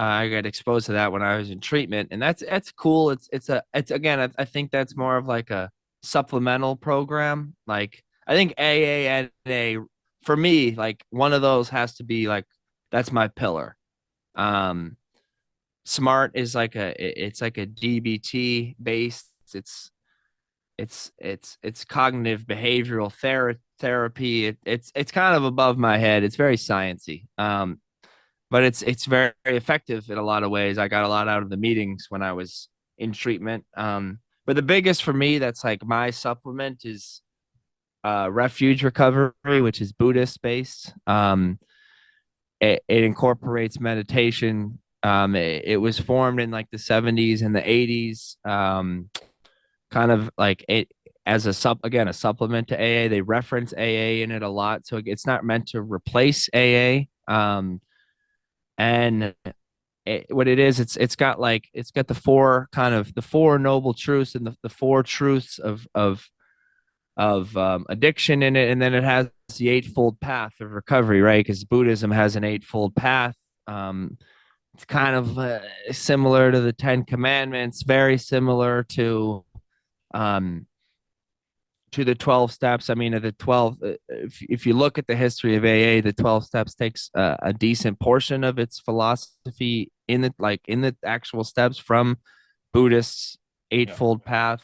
I got exposed to that when I was in treatment, and that's cool. It's again, I think that's more of like a supplemental program. Like, I think AA and A, for me, like one of those has to be like, that's my pillar. Um, Smart is like it's like a DBT based. It's cognitive behavioral therapy. It's kind of above my head. It's very sciencey. But it's very, very effective in a lot of ways. I got a lot out of the meetings when I was in treatment. But the biggest for me, that's like my supplement, is refuge recovery, which is Buddhist based. It incorporates meditation. It was formed in like the 70s and the 80s. Kind of like it as a supplement to AA. They reference AA in it a lot, so it's not meant to replace AA. And what it is, it's got the four noble truths and the four truths of addiction in it, and then it has the eightfold path of recovery, right? Because Buddhism has an eightfold path. It's kind of similar to the Ten Commandments, very similar um, to the 12 steps. I mean, the 12, if you look at the history of AA, the 12 steps takes a decent portion of its philosophy in the actual steps from Buddhists Yeah. eightfold path.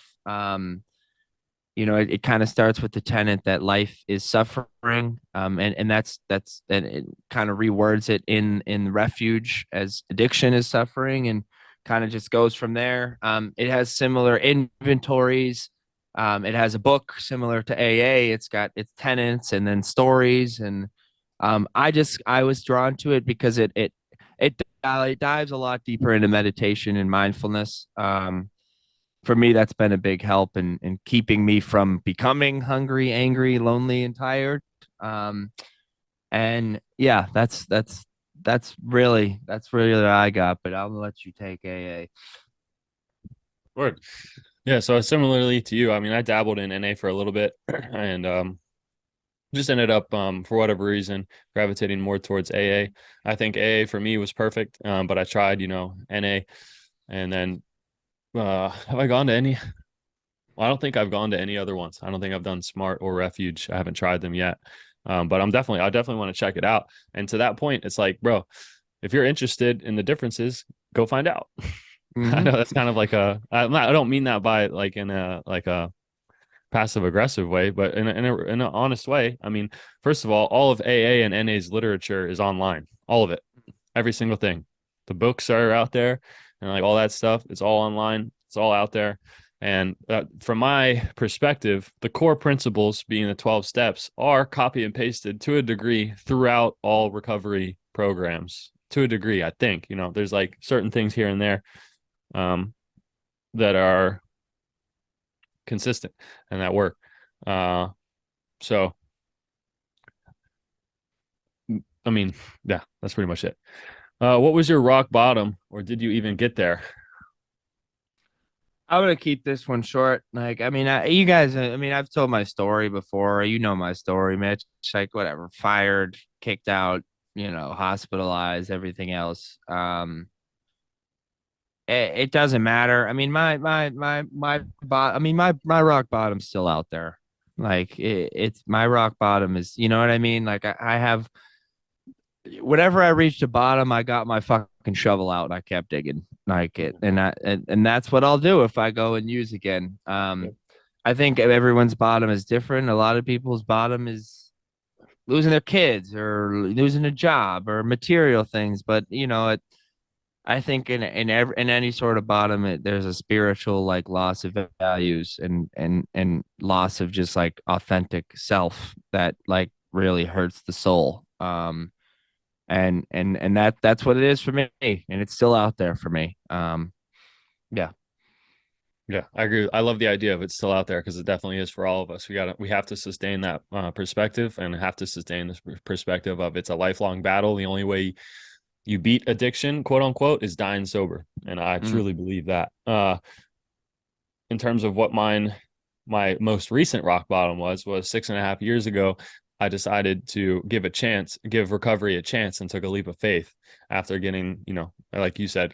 It kind of starts with the tenet that life is suffering, and that's and it kind of rewords it in refuge as addiction is suffering, and kind of just goes from there. It has similar inventories. It has a book similar to AA. It's got its tenets and then stories, and I was drawn to it because it dives a lot deeper into meditation and mindfulness. For me, that's been a big help in keeping me from becoming hungry, angry, lonely, and tired. Um, and yeah, that's really what I got. But I'll let you take AA. Word. Yeah. So similarly to you, I mean, I dabbled in NA for a little bit and just ended up for whatever reason gravitating more towards AA. I think AA for me was perfect, but I tried, NA, and then have I gone to any? Well, I don't think I've gone to any other ones. I don't think I've done Smart or Refuge. I haven't tried them yet. But I definitely want to check it out. And to that point, it's like, bro, if you're interested in the differences, go find out. I Mm-hmm. know that's kind of like I don't mean that by like in a passive aggressive way, but in an honest way. I mean, first of all of AA and NA's literature is online, all of it, every single thing. The books are out there, and like all that stuff, it's all online, it's all out there. And from my perspective, the core principles, being the 12 steps, are copy and pasted to a degree throughout all recovery programs. To a degree, I think, there's like certain things here and there um, that are consistent and that work. Uh, so, I mean, yeah, that's pretty much it. What was your rock bottom, or did you even get there? I'm gonna keep this one short. Like, I mean, you guys, I mean, I've told my story before. You know my story, Mitch. Like, whatever, fired, kicked out, hospitalized, everything else. It doesn't matter. I mean, I mean, my rock bottom's still out there. Like, it's my rock bottom is, you know what I mean? Like, I have whenever I reached the bottom, I got my fucking shovel out and I kept digging like it, and that's what I'll do if I go and use again. Yep. I think everyone's bottom is different. A lot of people's bottom is losing their kids or losing a job or material things, but I think in any sort of bottom, there's a spiritual like loss of values and loss of just like authentic self that like really hurts the soul. And that's what it is for me, and it's still out there for me. Yeah. Yeah, I agree. I love the idea of it's still out there because it definitely is for all of us. We have to sustain that perspective and have to sustain this perspective of it's a lifelong battle. The only way you beat addiction, quote unquote, is dying sober, and I Mm. truly believe that. In terms of what my most recent rock bottom was 6.5 years ago. I decided to give recovery a chance, and took a leap of faith after getting, like you said,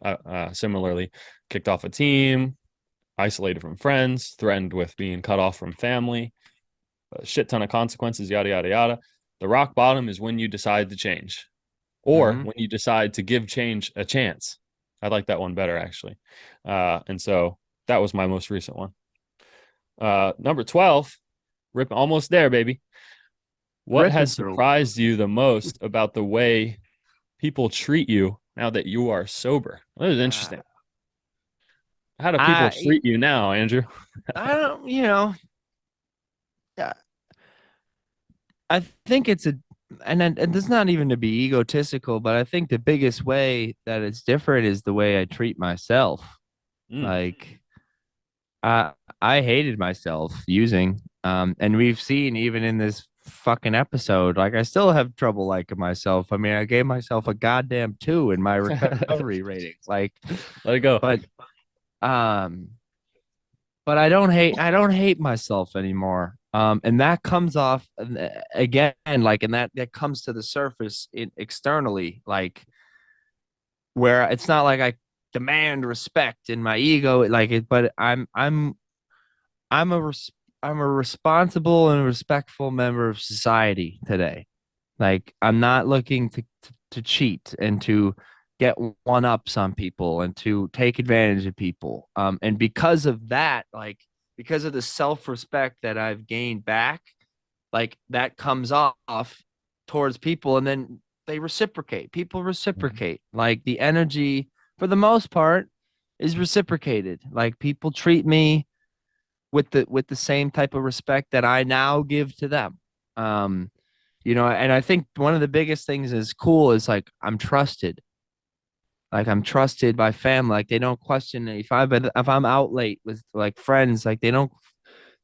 similarly, kicked off a team, isolated from friends, threatened with being cut off from family, a shit ton of consequences, yada, yada, yada. The rock bottom is when you decide to change, or Mm-hmm. when you decide to give change a chance. I like that one better, actually. And so that was my most recent one. Number 12, rip almost there, baby. What Ripping has through. surprised you the most about the way people treat you now that you are sober? That is Uh, interesting. How do people I treat you now, Andrew? I don't, uh, I think it's and it's not even to be egotistical, but I think the biggest way that it's different is the way I treat myself. Mm. Like I I hated myself using, and we've seen even in this fucking episode, like I still have trouble liking myself. I mean, I gave myself a goddamn 2 in my recovery ratings. Like, Let it go. but um, but I don't hate myself anymore. And that comes off again, like, and that comes to the surface externally, like where it's not like I demand respect in my ego, like it, but I'm a res- I'm a responsible and respectful member of society today. Like I'm not looking to cheat and to get one ups on people and to take advantage of people. And because of that, like because of the self respect that I've gained back, like that comes off towards people, and then they reciprocate. People reciprocate. Like the energy, for the most part, is reciprocated. Like people treat me with the same type of respect that I now give to them. And I think one of the biggest things is cool is like I'm trusted. Like I'm trusted by family. Like they don't question me. If I'm out late with like friends, like they don't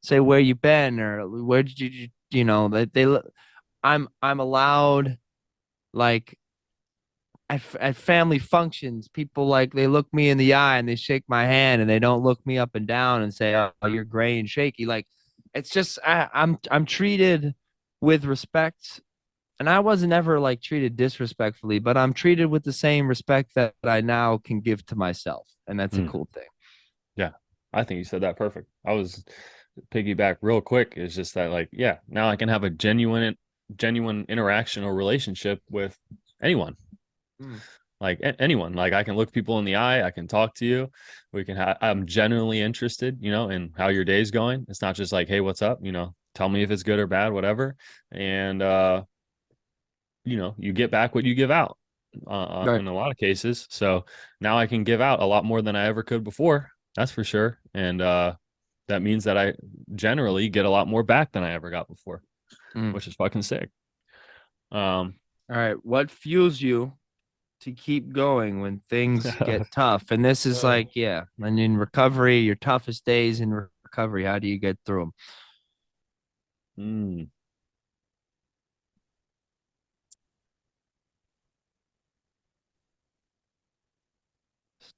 say where you been or where did you know that I'm allowed like at family functions, people like they look me in the eye and they shake my hand and they don't look me up and down and say, "Oh, you're gray and shaky." Like it's just I'm treated with respect, and I wasn't ever like treated disrespectfully, but I'm treated with the same respect that I now can give to myself, and that's a Mm. cool thing. Yeah, I think you said that perfect. I was piggyback real quick. It's just that, like, yeah, now I can have a genuine interaction or relationship with anyone, Mm. like anyone. Like I can look people in the eye. I can talk to you. I'm genuinely interested, in how your day's going. It's not just like, hey, what's up? Tell me if it's good or bad, whatever. And you get back what you give out Right. in a lot of cases. So now I can give out a lot more than I ever could before. That's for sure. And that means that I generally get a lot more back than I ever got before, Mm. which is fucking sick. Um, All right. What fuels you to keep going when things get tough? And this is uh, like, yeah, and in recovery, your toughest days in recovery, how do you get through them? mm,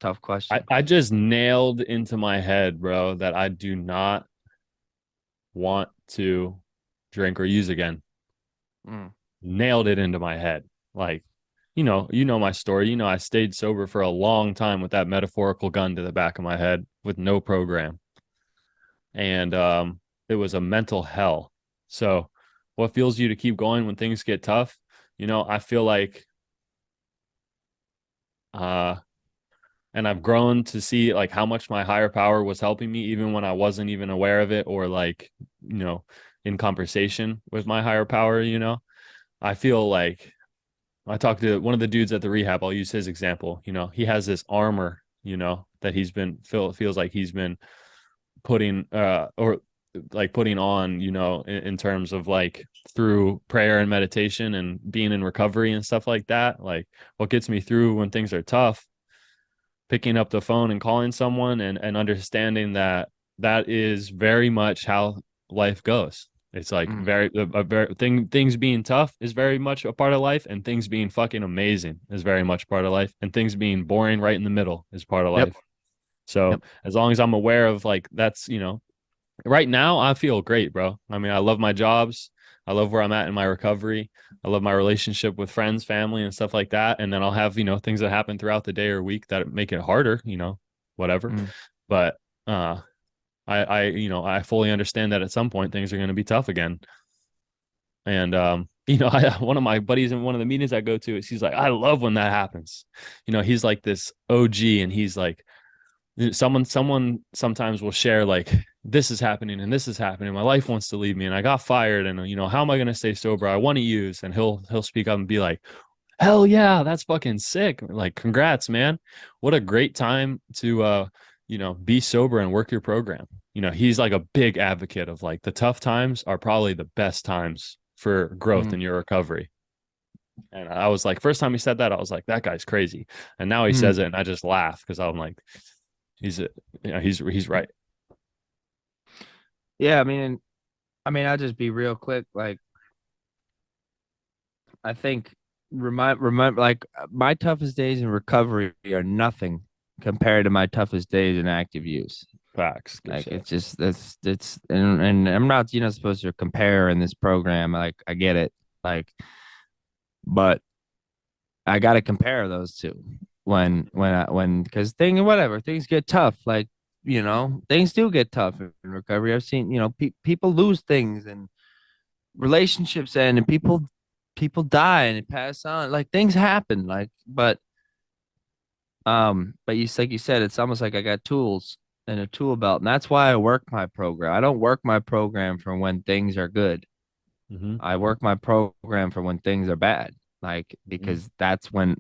tough I, question. I just nailed into my head, bro, that I do not want to drink or use again. Mm, Nailed it into my head. Like, you know my story. I stayed sober for a long time with that metaphorical gun to the back of my head with no program. And it was a mental hell. So, what fuels you to keep going when things get tough? I feel like uh and I've grown to see like how much my higher power was helping me even when I wasn't even aware of it, or like, you know, in conversation with my higher power. I feel like I talked to one of the dudes at the rehab. I'll use his example. He has this armor, that he's been feels like he's been putting or like putting on, in terms of like through prayer and meditation and being in recovery and stuff like that. Like what gets me through when things are tough, picking up the phone and calling someone, and understanding that that is very much how life goes. It's like mm, a very things being tough is very much a part of life, and things being fucking amazing is very much part of life, and things being boring right in the middle is part of yep. life. So Yep. as long as I'm aware of like that's, right now I feel great, bro. I mean, I love my jobs. I love where I'm at in my recovery. I love my relationship with friends, family, and stuff like that. And then I'll have, things that happen throughout the day or week that make it harder, whatever. Mm, But uh I fully understand that at some point things are going to be tough again. And one of my buddies in one of the meetings I go to is he's like, I love when that happens. He's like this OG, and he's like, someone sometimes will share like, this is happening and this is happening, my life wants to leave me and I got fired, and how am I going to stay sober, I want to use, and he'll speak up and be like, hell yeah, that's fucking sick, like congrats, man, what a great time to be sober and work your program. He's like a big advocate of like the tough times are probably the best times for growth mm, in your recovery. And I was like, first time he said that, I was like, that guy's crazy. And now he mm. says it, and I just laugh because I'm like, he's a, he's right. Yeah, I mean, I'll just be real quick. Like, I think remember, like my toughest days in recovery are nothing compared to my toughest days in active use. Facts. Good Like, shit. it's just that's and I'm not, supposed to compare in this program. Like, I get it. Like, but I got to compare those two when because things get tough. Like, things do get tough in recovery. I've seen, people lose things and relationships end and people die and pass on. Like, things happen. Like, but like you said, it's almost like I got tools and a tool belt, and that's why I work my program. I don't work my program for when things are good. Mm-hmm. I work my program for when things are bad. Like, Mm-hmm. because that's when,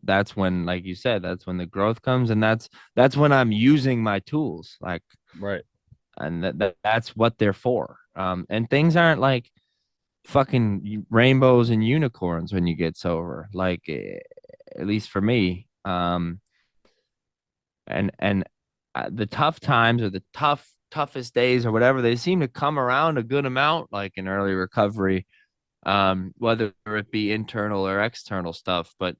like you said, that's when the growth comes, and that's when I'm using my tools. Like, Right. and that's what they're for. And things aren't like fucking rainbows and unicorns when you get sober. Like, at least for me. And the tough times or the toughest days or whatever, they seem to come around a good amount, like in early recovery, whether it be internal or external stuff. But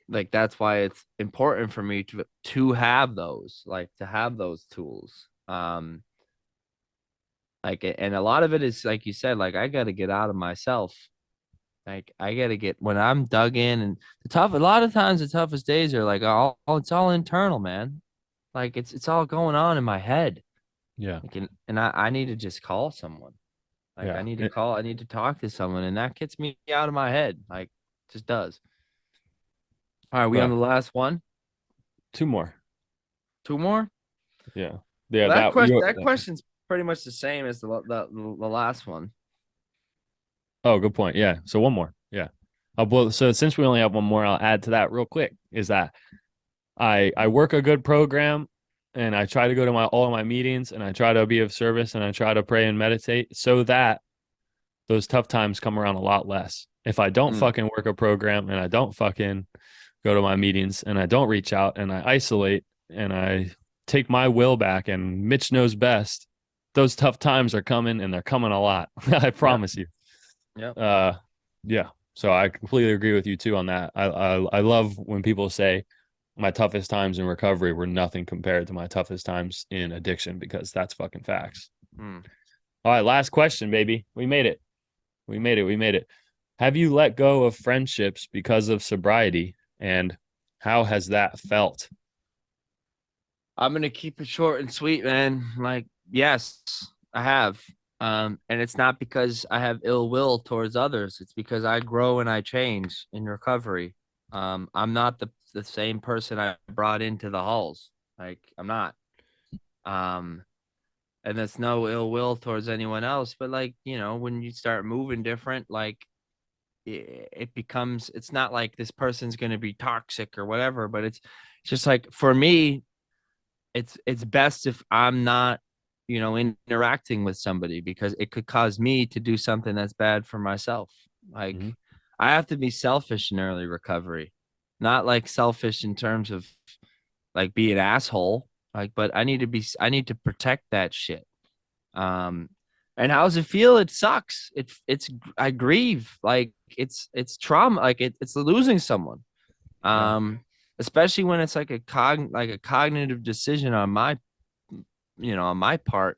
like, that's why it's important for me to have those, like, to have those tools. Like, and a lot of it is like you said, like, I got to get out of myself. Like, I got to get when I'm dug in, and a lot of times the toughest days are like, it's all internal, man. Like, it's all going on in my head. Yeah. Like, and I need to just call someone. Like, Yeah. I need to talk to someone, and that gets me out of my head. Like, just does. All right, we on But the last one? two more. Two more? Yeah. Yeah. Well, That you. that question's pretty much the same as the last one. Oh, good point. Yeah. So one more. Yeah. Well, so since we only have one more, I'll add to that real quick. Is that I work a good program, and I try to go to all of my meetings, and I try to be of service, and I try to pray and meditate so that those tough times come around a lot less. If I don't Mm, fucking work a program, and I don't fucking go to my meetings, and I don't reach out, and I isolate, and I take my will back, and Mitch knows best, those tough times are coming, and they're coming a lot. I yep. promise you. Yep. Yeah. So I completely agree with you too on that. I love when people say, my toughest times in recovery were nothing compared to my toughest times in addiction, because that's fucking facts. Mm. All right, last question, baby. We made it. We made it. We made it. Have you let go of friendships because of sobriety, and how has that felt? I'm gonna keep it short and sweet, man. Like, yes, I have. And it's not because I have ill will towards others. It's because I grow and I change in recovery. I'm not the same person I brought into the halls. Like, I'm not. Um, and that's no ill will towards anyone else. But like, when you start moving different, like it becomes, it's not like this person's gonna be toxic or whatever, but it's just like for me, it's best if I'm not, interacting with somebody because it could cause me to do something that's bad for myself. Like Mm-hmm. I have to be selfish in early recovery, not like selfish in terms of like be an asshole. Like, but I need to protect that shit. Um, and how's it feel? It sucks. I grieve. Like it's trauma. Like it's losing someone. Yeah. Um, especially when it's like a cognitive decision on my on my part.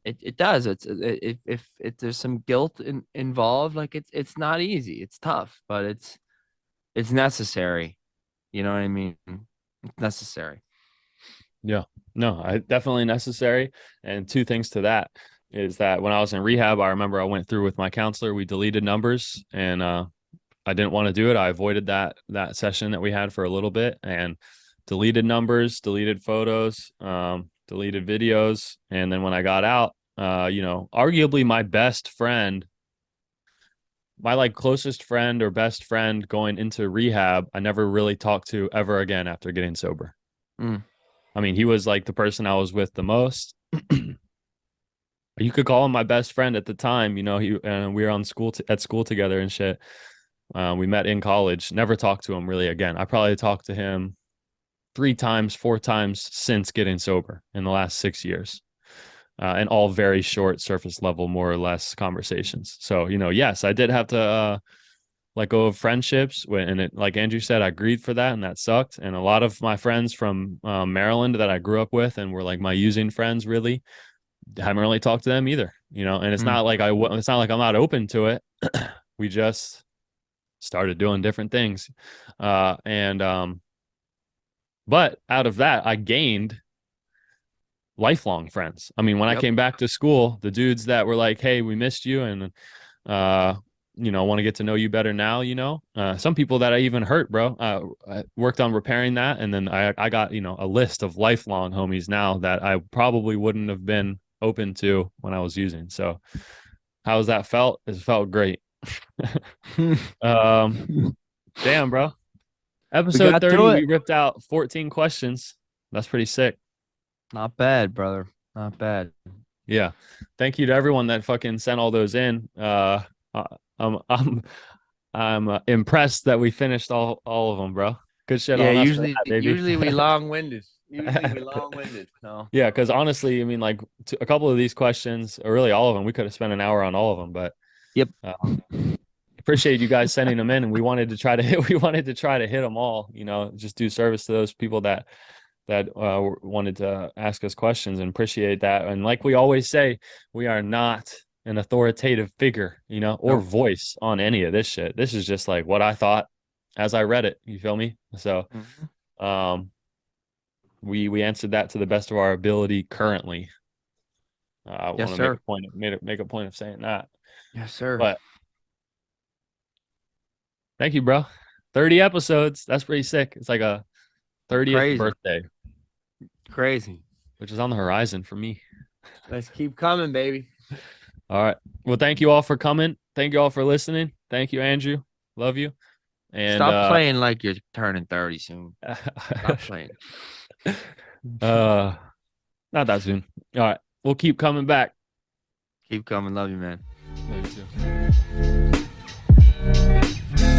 It does. If there's some guilt involved, like it's not easy. It's tough, but it's necessary. You know what I mean? It's necessary. Yeah. No, I definitely necessary. And two things to that is that when I was in rehab, I remember I went through with my counselor, we deleted numbers, and I didn't want to do it. I avoided that session that we had for a little bit, and deleted numbers, deleted photos, deleted videos. And then when I got out, arguably my best friend, my like closest friend or best friend going into rehab, I never really talked to ever again after getting sober. Mm, I mean, he was like the person I was with the most. You could call him my best friend at the time. He and we were on at school together and shit. We met in college. Never talked to him really again. I probably talked to him 3 times, 4 times since getting sober in the last 6 years, and all very short, surface level, more or less conversations. So yes, I did have to let go of friendships and it, like Andrew said, I grieved for that, and that sucked. And a lot of my friends from Maryland that I grew up with and were like my using friends really haven't really talked to them either. And it's mm. not like it's not like I'm not open to it. We just started doing different things, and but out of that I gained lifelong friends. I mean, when I Yep. came back to school, the dudes that were like, "Hey, we missed you," and uh want to get to know you better now, some people that I even hurt, bro. I worked on repairing that, and then I got a list of lifelong homies now that I probably wouldn't have been open to when I was using. So how's that felt? It felt great. um Damn, bro. We Episode got 30, through we it. ripped out 14 questions. That's pretty sick. Not bad, brother. Not bad. Yeah. Thank you to everyone that fucking sent all those in. Uh, I'm I'm I'm impressed that we finished all of them, bro. Good shit Yeah, on us for usually that, baby. usually we long-winded. Usually we long-winded. No. Yeah, because honestly, I mean, like a couple of these questions, or really all of them, we could have spent an hour on all of them. But Yep. um, appreciate you guys sending them in, and we wanted to try to hit. We wanted to try to hit them all. Just do service to those people that wanted to ask us questions, and appreciate that. And like we always say, we are not an authoritative figure, or Nope. voice on any of this shit. This is just like what I thought as I read it. You feel me? So, Mhm. um, we answered that to the best of our ability currently. I Yes, want to make sir. a point of make a point of saying that. Yes, sir. But thank you, bro. 30 episodes. That's pretty sick. It's like a 30th Crazy. birthday, Crazy. which is on the horizon for me. Let's keep coming, baby. All right. Well, thank you all for coming. Thank you all for listening. Thank you, Andrew. Love you. And Stop playing like you're turning 30 soon. Stop playing. uh not that soon. All right. We'll keep coming back. Keep coming. Love you, man. Love you too.